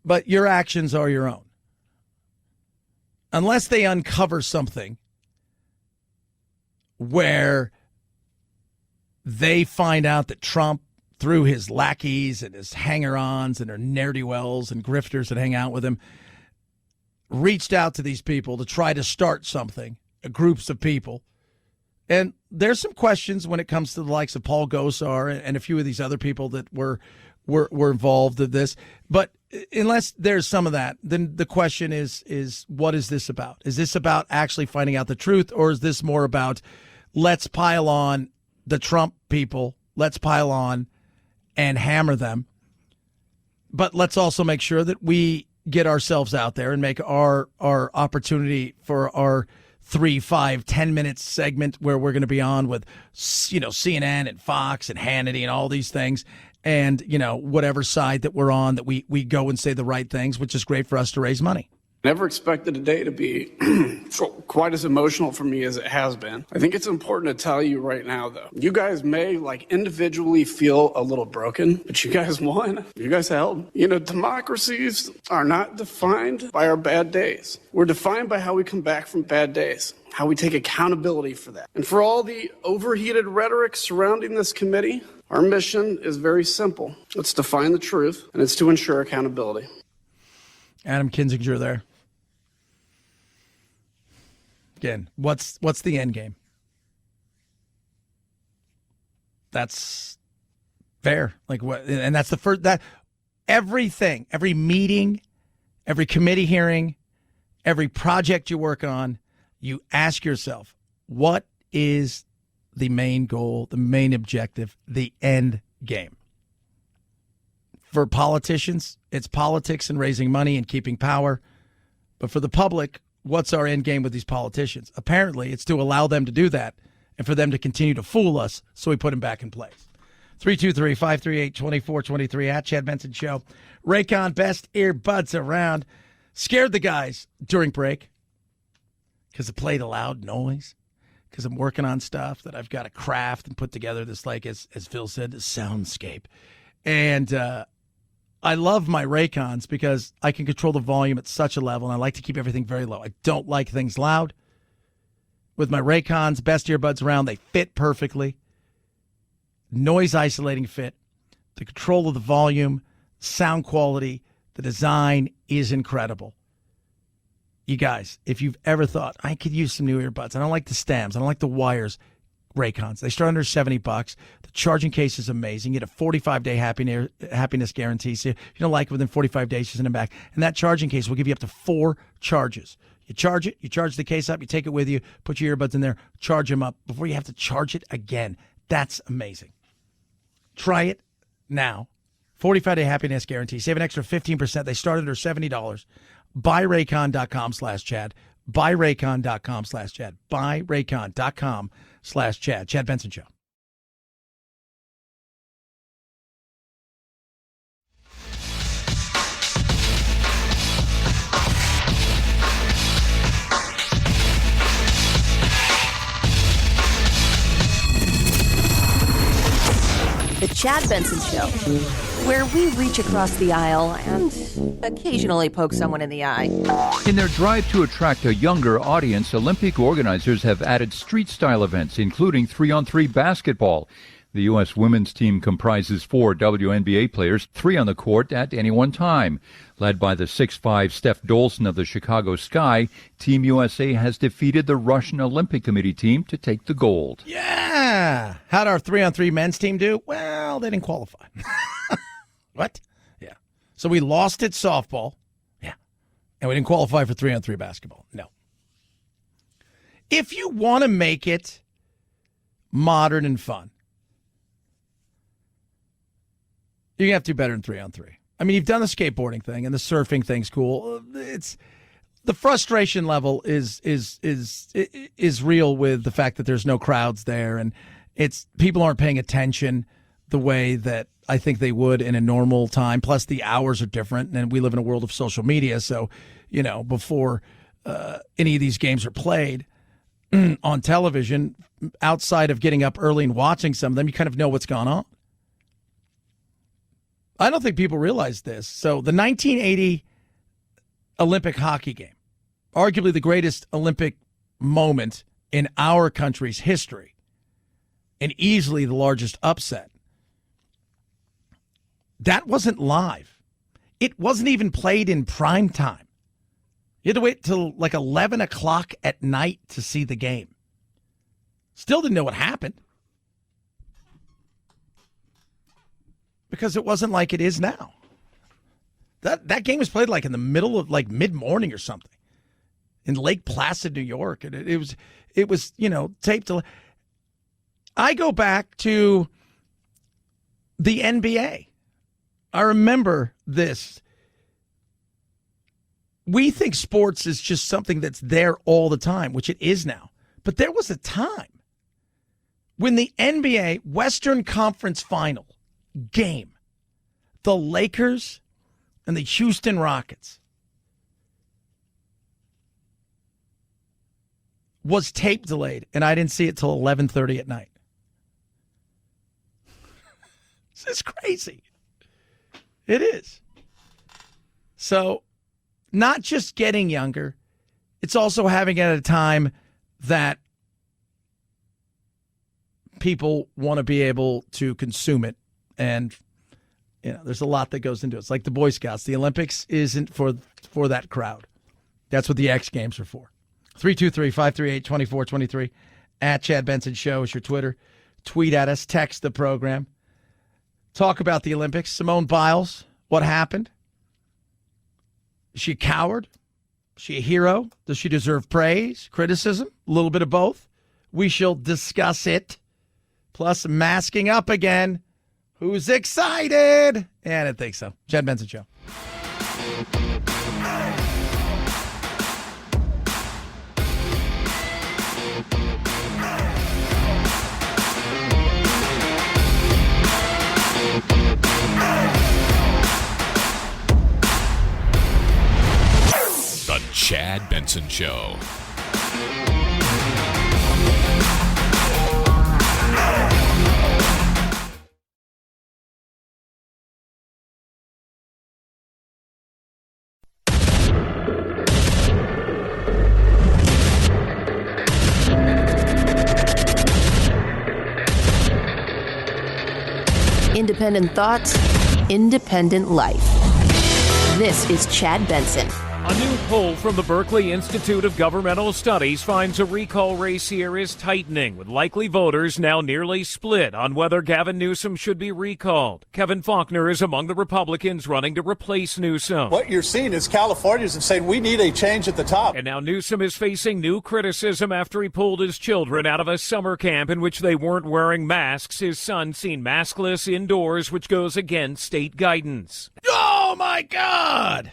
But your actions are your own. Unless they uncover something where they find out that Trump, through his lackeys and his hanger-ons and their ne'er-do-wells and grifters that hang out with him, reached out to these people to try to start something, groups of people. And there's some questions when it comes to the likes of Paul Gosar and a few of these other people that were involved in this. But unless there's some of that, then the question is what is this about? Is this about actually finding out the truth, or is this more about let's pile on the Trump people, let's pile on and hammer them, but let's also make sure that we get ourselves out there and make our opportunity for our 3, 5, 10 minute segment where we're going to be on with, CNN and Fox and Hannity and all these things. And, whatever side that we're on, that we go and say the right things, which is great for us to raise money. Never expected a day to be quite as emotional for me as it has been. I think it's important to tell you right now, though. You guys may, individually feel a little broken, but you guys won. You guys held. Democracies are not defined by our bad days. We're defined by how we come back from bad days, how we take accountability for that. And for all the overheated rhetoric surrounding this committee, our mission is very simple. It's to find the truth, and it's to ensure accountability. Adam Kinzinger there. Again, what's the end game? That's fair. What? And that's the first, that everything, every meeting, every committee hearing, every project you work on, you ask yourself, what is the main goal, the main objective, the end game? For politicians, it's politics and raising money and keeping power. But for the public, what's our end game with these politicians? Apparently, it's to allow them to do that and for them to continue to fool us, so we put them back in place. 323-538-2423 at Chad Benson Show. Raycon, best earbuds around. Scared the guys during break because it played a loud noise, because I'm working on stuff that I've got to craft and put together this, as Phil said, the soundscape. And I love my Raycons because I can control the volume at such a level, and I like to keep everything very low. I don't like things loud. With my Raycons, best earbuds around, they fit perfectly. Noise isolating fit. The control of the volume, sound quality, the design is incredible. You guys, if you've ever thought, I could use some new earbuds, I don't like the stems, I don't like the wires, Raycons. They start under $70. The charging case is amazing. You get a 45-day happiness guarantee. So if you don't like it within 45 days, just send them back. And that charging case will give you up to 4 charges. You charge it, you charge the case up, you take it with you, put your earbuds in there, charge them up before you have to charge it again. That's amazing. Try it now. 45-day happiness guarantee. Save an extra 15%. They start under $70. BuyRaycon.com/Chad. BuyRaycon.com/Chad. BuyRaycon.com/Chad. Chad Benson Show. The Chad Benson Show, where we reach across the aisle and occasionally poke someone in the eye. In their drive to attract a younger audience, Olympic organizers have added street-style events, including 3-on-3 basketball. The U.S. women's team comprises 4 WNBA players, 3 on the court at any one time. Led by the 6'5" Steph Dolson of the Chicago Sky, Team USA has defeated the Russian Olympic Committee team to take the gold. Yeah. How'd our 3-on-3 men's team do? Well, they didn't qualify. What? Yeah. So we lost at softball. Yeah. And we didn't qualify for 3-on-3 basketball. No. If you want to make it modern and fun, you're going to have to do better than 3-on-3. I mean, you've done the skateboarding thing and the surfing thing's cool. It's the frustration level is real with the fact that there's no crowds there, and it's people aren't paying attention the way that I think they would in a normal time. Plus, the hours are different, and we live in a world of social media. So, before any of these games are played on television, outside of getting up early and watching some of them, you kind of know what's going on. I don't think people realize this. So the 1980 Olympic hockey game, arguably the greatest Olympic moment in our country's history, and easily the largest upset, that wasn't live. It wasn't even played in prime time. You had to wait till 11 o'clock at night to see the game. Still didn't know what happened. Because it wasn't like it is now. That game was played in the middle of mid-morning or something in Lake Placid, New York. And it was taped to. I go back to the NBA. I remember this. we think sports is just something that's there all the time, which it is now. But there was a time when the NBA Western Conference Final game, the Lakers and the Houston Rockets, was tape delayed, and I didn't see it till 11:30 at night. This is crazy. It is. So, not just getting younger, it's also having it at a time that people want to be able to consume it. And, there's a lot that goes into it. It's like the Boy Scouts. The Olympics isn't for that crowd. That's what the X Games are for. 323-538-2423. At Chad Benson Show is your Twitter. Tweet at us. Text the program. Talk about the Olympics. Simone Biles. What happened? Is she a coward? Is she a hero? Does she deserve praise, criticism, a little bit of both? We shall discuss it. Plus, masking up again. Who's excited? Yeah, I didn't think so. Chad Benson Show. The Chad Benson Show. Independent thoughts, independent life. This is Chad Benson. A new poll from the Berkeley Institute of Governmental Studies finds a recall race here is tightening, with likely voters now nearly split on whether Gavin Newsom should be recalled. Kevin Faulkner is among the Republicans running to replace Newsom. What you're seeing is Californians have said we need a change at the top. And now Newsom is facing new criticism after he pulled his children out of a summer camp in which they weren't wearing masks. His son seen maskless indoors, which goes against state guidance. Oh, my God.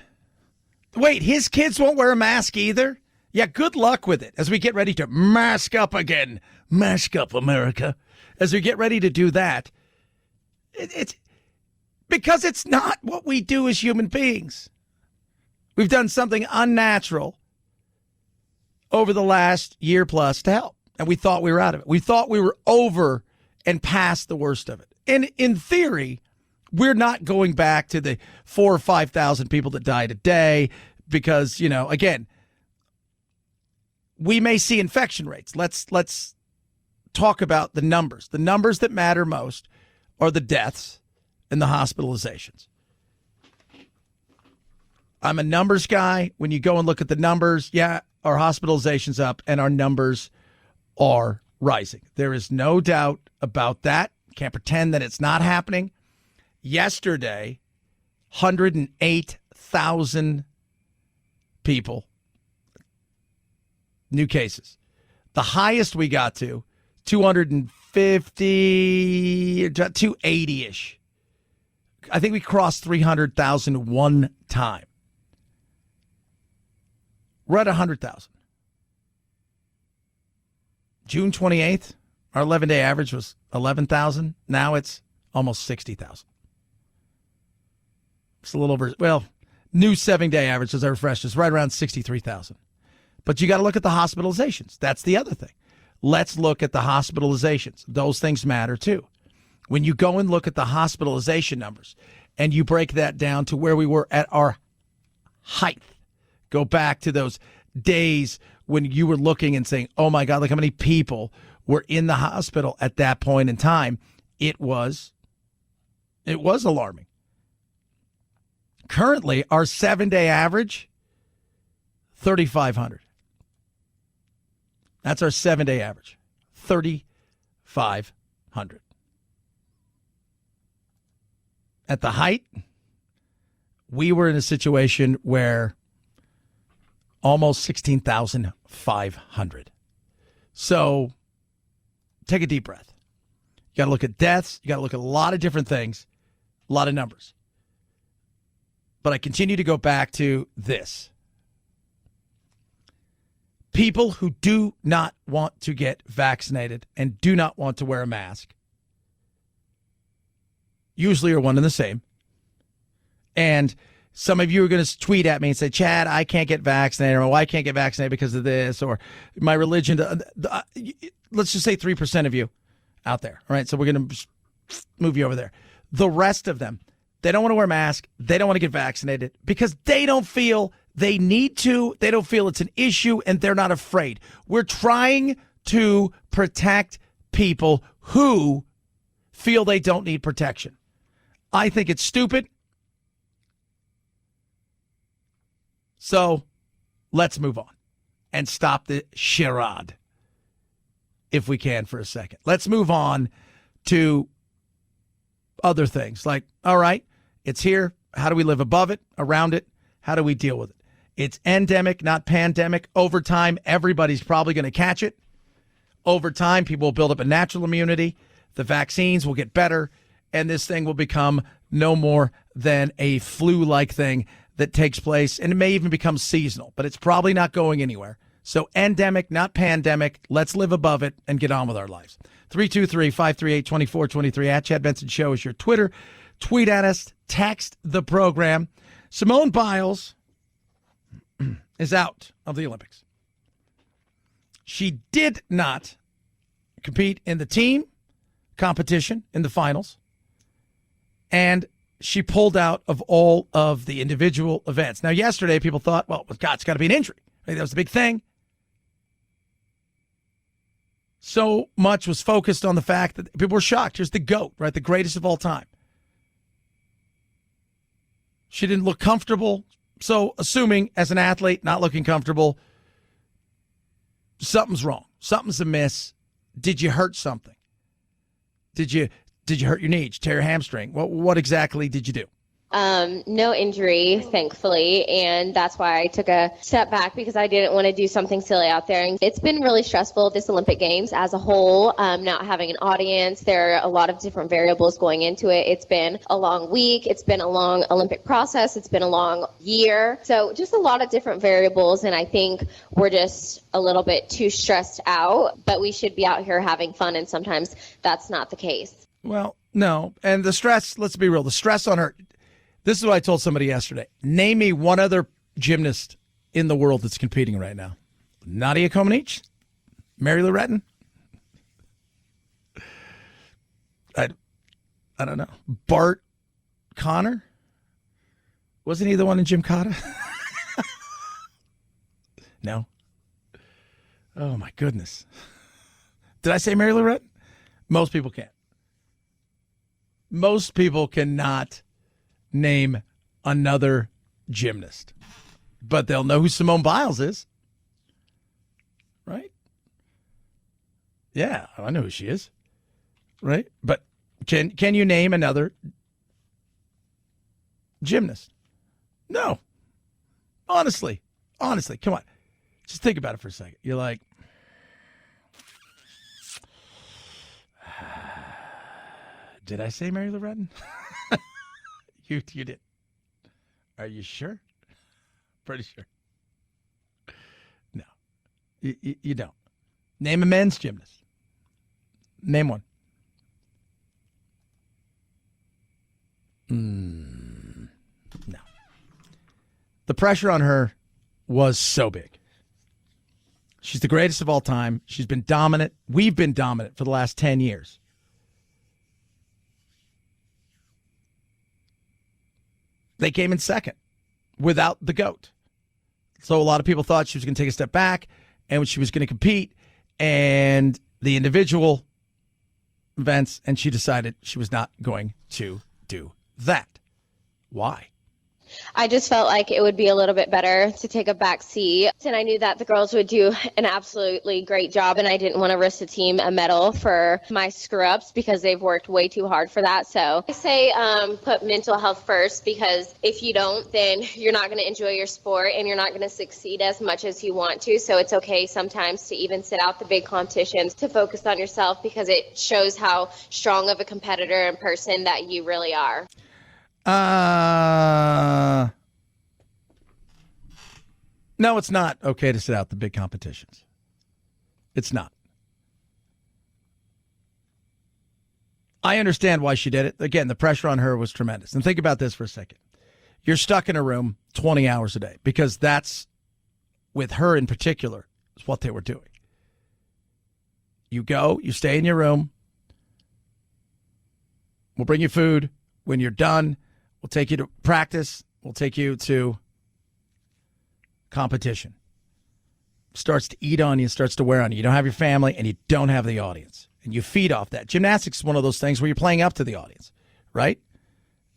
Wait, his kids won't wear a mask either? Yeah, good luck with it as we get ready to mask up again. Mask up, America. As we get ready to do that, it's because it's not what we do as human beings. We've done something unnatural over the last year plus to help, and we thought we were out of it. We thought we were over and past the worst of it. And in theory, we're not going back to the 4,000 or 5,000 people that died a day because, again, we may see infection rates. Let's talk about the numbers. The numbers that matter most are the deaths and the hospitalizations. I'm a numbers guy. When you go and look at the numbers, yeah, our hospitalization's up and our numbers are rising. There is no doubt about that. Can't pretend that it's not happening. Yesterday, 108,000 people, new cases. The highest we got to, 250, 280-ish. I think we crossed 300,000 one time. We're at 100,000. June 28th, our 11-day average was 11,000. Now it's almost 60,000. It's a little over, new 7-day average as I refreshed is right around 63,000. But you got to look at the hospitalizations. That's the other thing. Let's look at the hospitalizations. Those things matter too. When you go and look at the hospitalization numbers and you break that down to where we were at our height, go back to those days when you were looking and saying, oh my God, look how many people were in the hospital at that point in time. It was alarming. Currently, our 7-day average, 3,500. That's our 7-day average, 3,500. At the height, we were in a situation where almost 16,500. So take a deep breath. You got to look at deaths. You got to look at a lot of different things, a lot of numbers. But I continue to go back to this. People who do not want to get vaccinated and do not want to wear a mask usually are one and the same. And some of you are going to tweet at me and say, Chad, I can't get vaccinated, or I can't get vaccinated because of this, or my religion. Let's just say 3% of you out there. All right, so we're going to move you over there. The rest of them, they don't want to wear a mask. They don't want to get vaccinated because they don't feel they need to. They don't feel it's an issue, and they're not afraid. We're trying to protect people who feel they don't need protection. I think it's stupid. So let's move on and stop the charade if we can for a second. Let's move on to other things like, all right, it's here. How do we live above it, around it? How do we deal with it? It's endemic, not pandemic. Over time, everybody's probably going to catch it. Over time, people will build up a natural immunity. The vaccines will get better, and this thing will become no more than a flu-like thing that takes place, and it may even become seasonal, but it's probably not going anywhere. So endemic, not pandemic. Let's live above it and get on with our lives. 323-538-2423 at Chad Benson Show is your Twitter. Tweet at us, text the program. Simone Biles is out of the Olympics. She did not compete in the team competition in the finals, and she pulled out of all of the individual events. Now, yesterday, people thought, well, God, it's got to be an injury. That was the big thing. So much was focused on the fact that people were shocked. Here's the GOAT, right? The greatest of all time. She didn't look comfortable. So assuming as an athlete, not looking comfortable, something's wrong. Something's amiss. Did you hurt something? Did you hurt your knee? Did you tear your hamstring? What exactly did you do? No injury, thankfully, and that's why I took a step back because I didn't want to do something silly out there. And it's been really stressful, this Olympic Games as a whole, not having an audience. There are a lot of different variables going into it. It's been a long week. It's been a long Olympic process. It's been a long year. So just a lot of different variables, and I think we're just a little bit too stressed out, but we should be out here having fun, and sometimes that's not the case. Well, no. And the stress, let's be real, the stress on her. This is what I told somebody yesterday. Name me one other gymnast in the world that's competing right now. Nadia Comaneci? Mary Lou Retton? I don't know. Bart Connor? Wasn't he the one in Gymkata? No. Oh, my goodness. Did I say Mary Lou Retton? Most people can't. Most people cannot name another gymnast, but they'll know who Simone Biles is, right? Yeah, I know who she is, right? But can you name another gymnast? No. Honestly, come on. Just think about it for a second. You're like, did I say Mary Lou Retton? You did. Are you sure? Pretty sure. No. You don't. Name a men's gymnast. Name one. No. The pressure on her was so big. She's the greatest of all time. She's been dominant. We've been dominant for the last 10 years. They came in second without the GOAT. So a lot of people thought she was going to take a step back and she was going to compete and the individual events, and she decided she was not going to do that. Why? I just felt like it would be a little bit better to take a back seat. And I knew that the girls would do an absolutely great job, and I didn't want to risk the team a medal for my screw-ups because they've worked way too hard for that. So I say put mental health first, because if you don't, then you're not going to enjoy your sport and you're not going to succeed as much as you want to. So it's okay sometimes to even sit out the big competitions to focus on yourself, because it shows how strong of a competitor and person that you really are. No, it's not okay to sit out the big competitions. It's not. I understand why she did it. Again, the pressure on her was tremendous. And think about this for a second. You're stuck in a room 20 hours a day because that's, with her in particular, is what they were doing. You go, you stay in your room. We'll bring you food. When you're done, we'll take you to practice. We'll take you to competition. Starts to eat on you, starts to wear on you. You don't have your family and you don't have the audience. And you feed off that. Gymnastics is one of those things where you're playing up to the audience, right?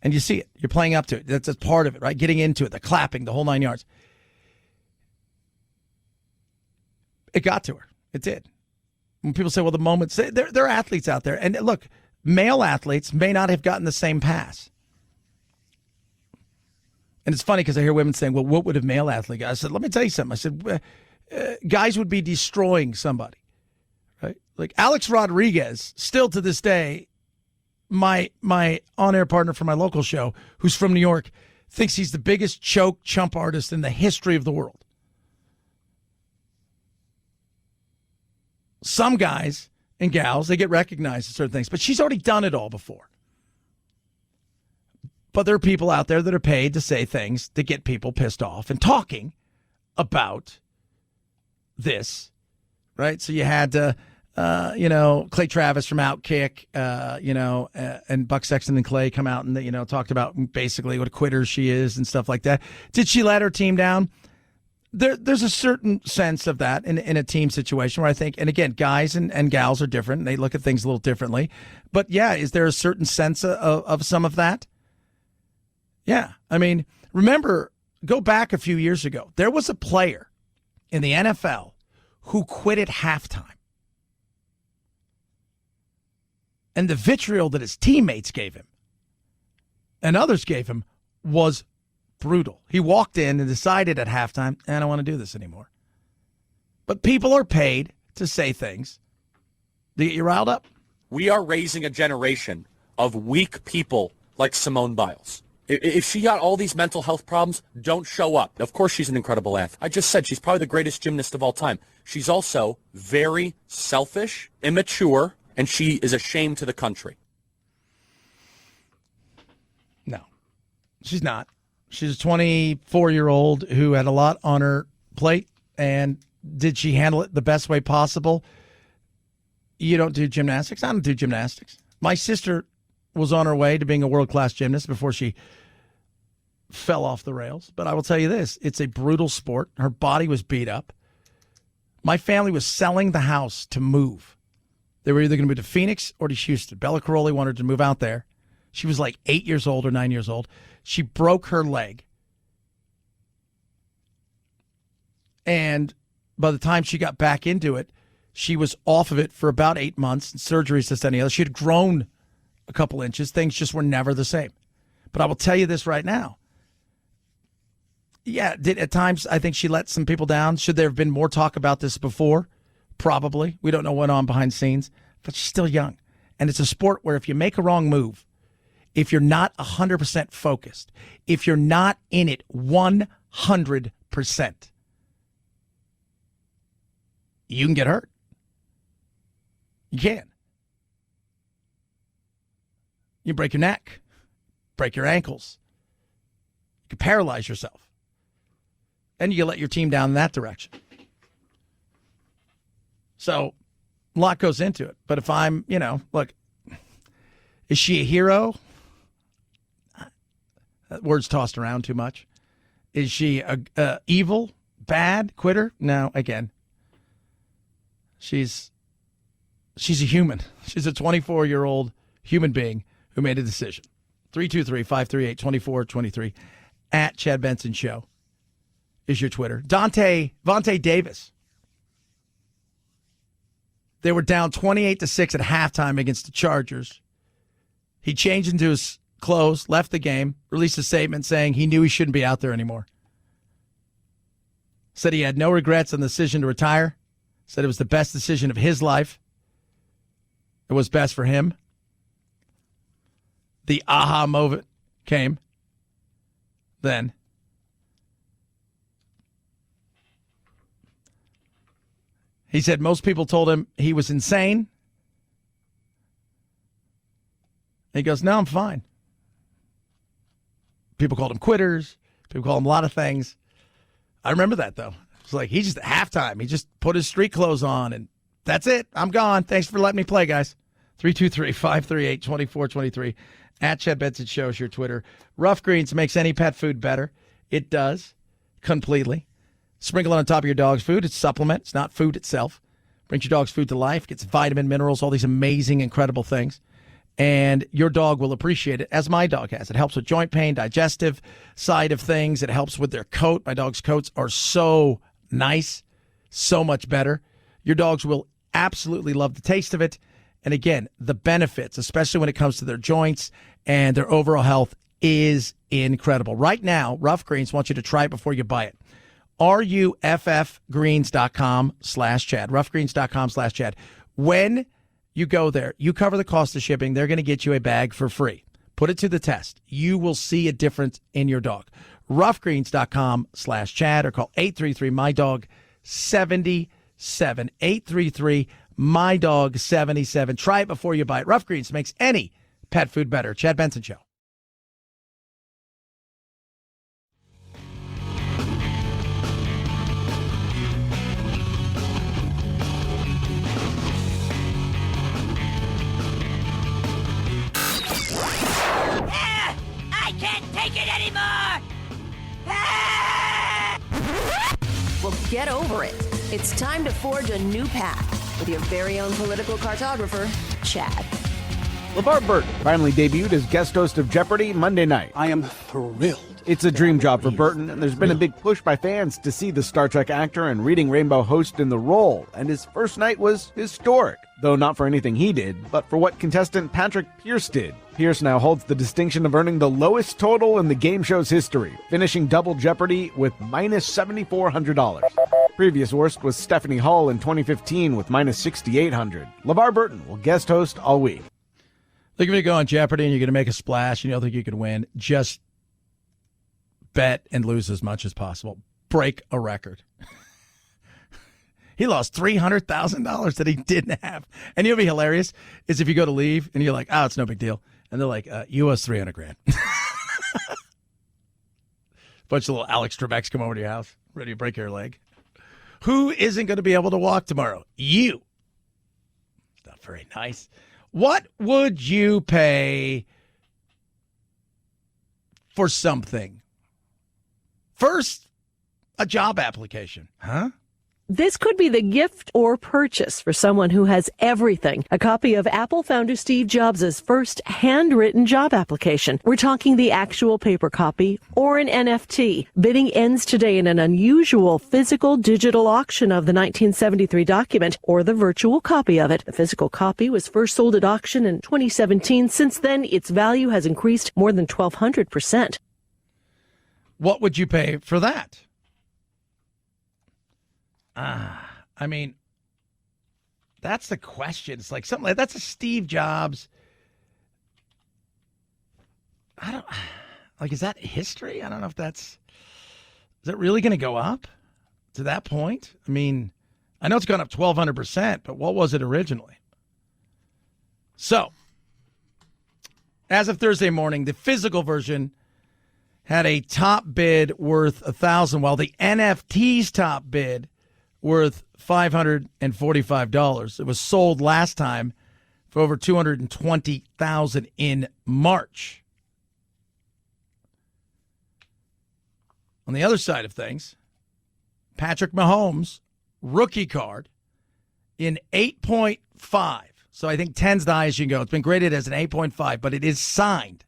And you see it. You're playing up to it. That's a part of it, right? Getting into it, the clapping, the whole 9 yards. It got to her. It did. When people say, well, the moments, there are athletes out there. And look, male athletes may not have gotten the same pass. And it's funny because I hear women saying, well, what would a male athlete get? I said, let me tell you something. I said, guys would be destroying somebody, right? Like Alex Rodriguez, still to this day, my on-air partner for my local show, who's from New York, thinks he's the biggest choke chump artist in the history of the world. Some guys and gals, they get recognized for certain things, but she's already done it all before. But there are people out there that are paid to say things that get people pissed off and talking about this, right? So you had, Clay Travis from Outkick, and Buck Sexton and Clay come out and, talked about basically what a quitter she is and stuff like that. Did she let her team down? There's a certain sense of that in a team situation where I think, and again, guys and gals are different. They look at things a little differently. But, yeah, is there a certain sense of some of that? Yeah. I mean, remember, go back a few years ago. There was a player in the NFL who quit at halftime. And the vitriol that his teammates gave him and others gave him was brutal. He walked in and decided at halftime, I don't want to do this anymore. But people are paid to say things to get you riled up. We are raising a generation of weak people like Simone Biles. If she got all these mental health problems, don't show up. Of course she's an incredible athlete. I just said she's probably the greatest gymnast of all time. She's also very selfish, immature, and she is a shame to the country. No, she's not. She's a 24-year-old who had a lot on her plate, and did she handle it the best way possible? You don't do gymnastics? I don't do gymnastics. My sister was on her way to being a world-class gymnast before she fell off the rails. But I will tell you this, it's a brutal sport. Her body was beat up. My family was selling the house to move. They were either going to move to Phoenix or to Houston. Bella Caroli wanted to move out there. She was like 8 years old or 9 years old. She broke her leg. And by the time she got back into it, she was off of it for about 8 months. Surgeries, this, any other. She had grown a couple inches. Things just were never the same. But I will tell you this right now. Yeah, at times I think she let some people down. Should there have been more talk about this before? Probably. We don't know what went on behind the scenes. But she's still young. And it's a sport where if you make a wrong move, if you're not 100% focused, if you're not in it 100%, you can get hurt. You can. You break your neck, break your ankles. You can paralyze yourself. And you let your team down in that direction. So a lot goes into it. But if I'm, look, is she a hero? That word's tossed around too much. Is she a evil, bad quitter? No, again. She's a human. She's a 24-year-old human being who made a decision. 323-538-2423 at Chad Benson Show is your Twitter. Vontae Davis. They were down 28-6 at halftime against the Chargers. He changed into his clothes, left the game, released a statement saying he knew he shouldn't be out there anymore. Said he had no regrets on the decision to retire. Said it was the best decision of his life. It was best for him. The aha moment came then. He said most people told him he was insane. He goes, no, I'm fine. People called him quitters. People called him a lot of things. I remember that, though. It's like he just, at halftime, he just put his street clothes on, and that's it. I'm gone. Thanks for letting me play, guys. 323-538-2423. At Chad Benson Show is your Twitter. Rough Greens makes any pet food better. It does. Completely. Sprinkle it on top of your dog's food. It's a supplement. It's not food itself. Brings your dog's food to life. Gets vitamin, minerals, all these amazing, incredible things. And your dog will appreciate it, as my dog has. It helps with joint pain, digestive side of things. It helps with their coat. My dog's coats are so nice, so much better. Your dogs will absolutely love the taste of it. And again, the benefits, especially when it comes to their joints and their overall health, is incredible. Right now, Rough Greens wants you to try it before you buy it. ruffgreens.com/Chad. Ruffgreens.com/Chad. When you go there, you cover the cost of shipping. They're going to get you a bag for free. Put it to the test. You will see a difference in your dog. Ruffgreens.com/Chad or call 833-MY-DOG-77. 833-MY-DOG-77. Try it before you buy it. Rough Greens makes any pet food better. Chad Benson Show. I can't take it anymore! Well, get over it. It's time to forge a new path with your very own political cartographer, Chad. LaVar Burton finally debuted as guest host of Jeopardy Monday night. I am thrilled. It's a dream job for Burton, and there's been a big push by fans to see the Star Trek actor and Reading Rainbow host in the role, and his first night was historic, though not for anything he did, but for what contestant Patrick Pierce did. Pierce now holds the distinction of earning the lowest total in the game show's history, finishing Double Jeopardy with minus $7,400. Previous worst was Stephanie Hull in 2015 with minus $6,800. LaVar Burton will guest host all week. Look, if you go on Jeopardy and you're going to make a splash, you don't think you can win, just bet and lose as much as possible. Break a record. He lost $300,000 that he didn't have. And you'll be hilarious is if you go to leave and you're like, oh, it's no big deal. And they're like, you owe us $300,000. Bunch of little Alex Trebeks come over to your house, ready to break your leg. Who isn't going to be able to walk tomorrow? You. It's not very nice. What would you pay for something? First, a job application. Huh? This could be the gift or purchase for someone who has everything. A copy of Apple founder Steve Jobs' first handwritten job application. We're talking the actual paper copy or an NFT. Bidding ends today in an unusual physical digital auction of the 1973 document or the virtual copy of it. The physical copy was first sold at auction in 2017. Since then, its value has increased more than 1,200%. What would you pay for that? I mean, that's the question. It's like something like that's a Steve Jobs. Is that history? I don't know if is it really going to go up to that point? I mean, I know it's gone up 1,200%, but what was it originally? So, as of Thursday morning, the physical version had a top bid worth $1,000, while the NFT's top bid worth $545. It was sold last time for over $220,000 in March. On the other side of things, Patrick Mahomes rookie card in 8.5. So I think 10's the highest you can go. It's been graded as an 8.5, but it is signed.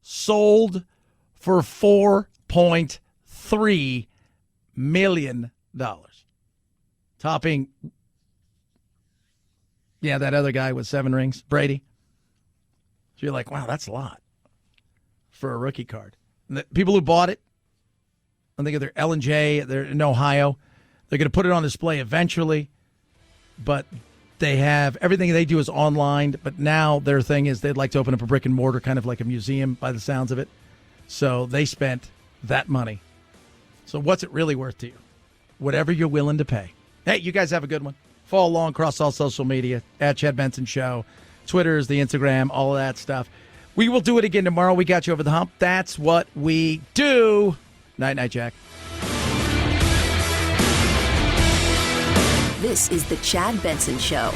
Sold for $4.3 million. Topping, that other guy with 7 rings, Brady. So you're like, wow, that's a lot for a rookie card. And the people who bought it, I think they're L&J, they're in Ohio. They're going to put it on display eventually, but they have everything they do is online. But now their thing is they'd like to open up a brick and mortar, kind of like a museum by the sounds of it. So they spent that money. So what's it really worth to you? Whatever you're willing to pay. Hey, you guys have a good one. Follow along across all social media, at Chad Benson Show. Twitter is the Instagram, all of that stuff. We will do it again tomorrow. We got you over the hump. That's what we do. Night, Jack. This is the Chad Benson Show.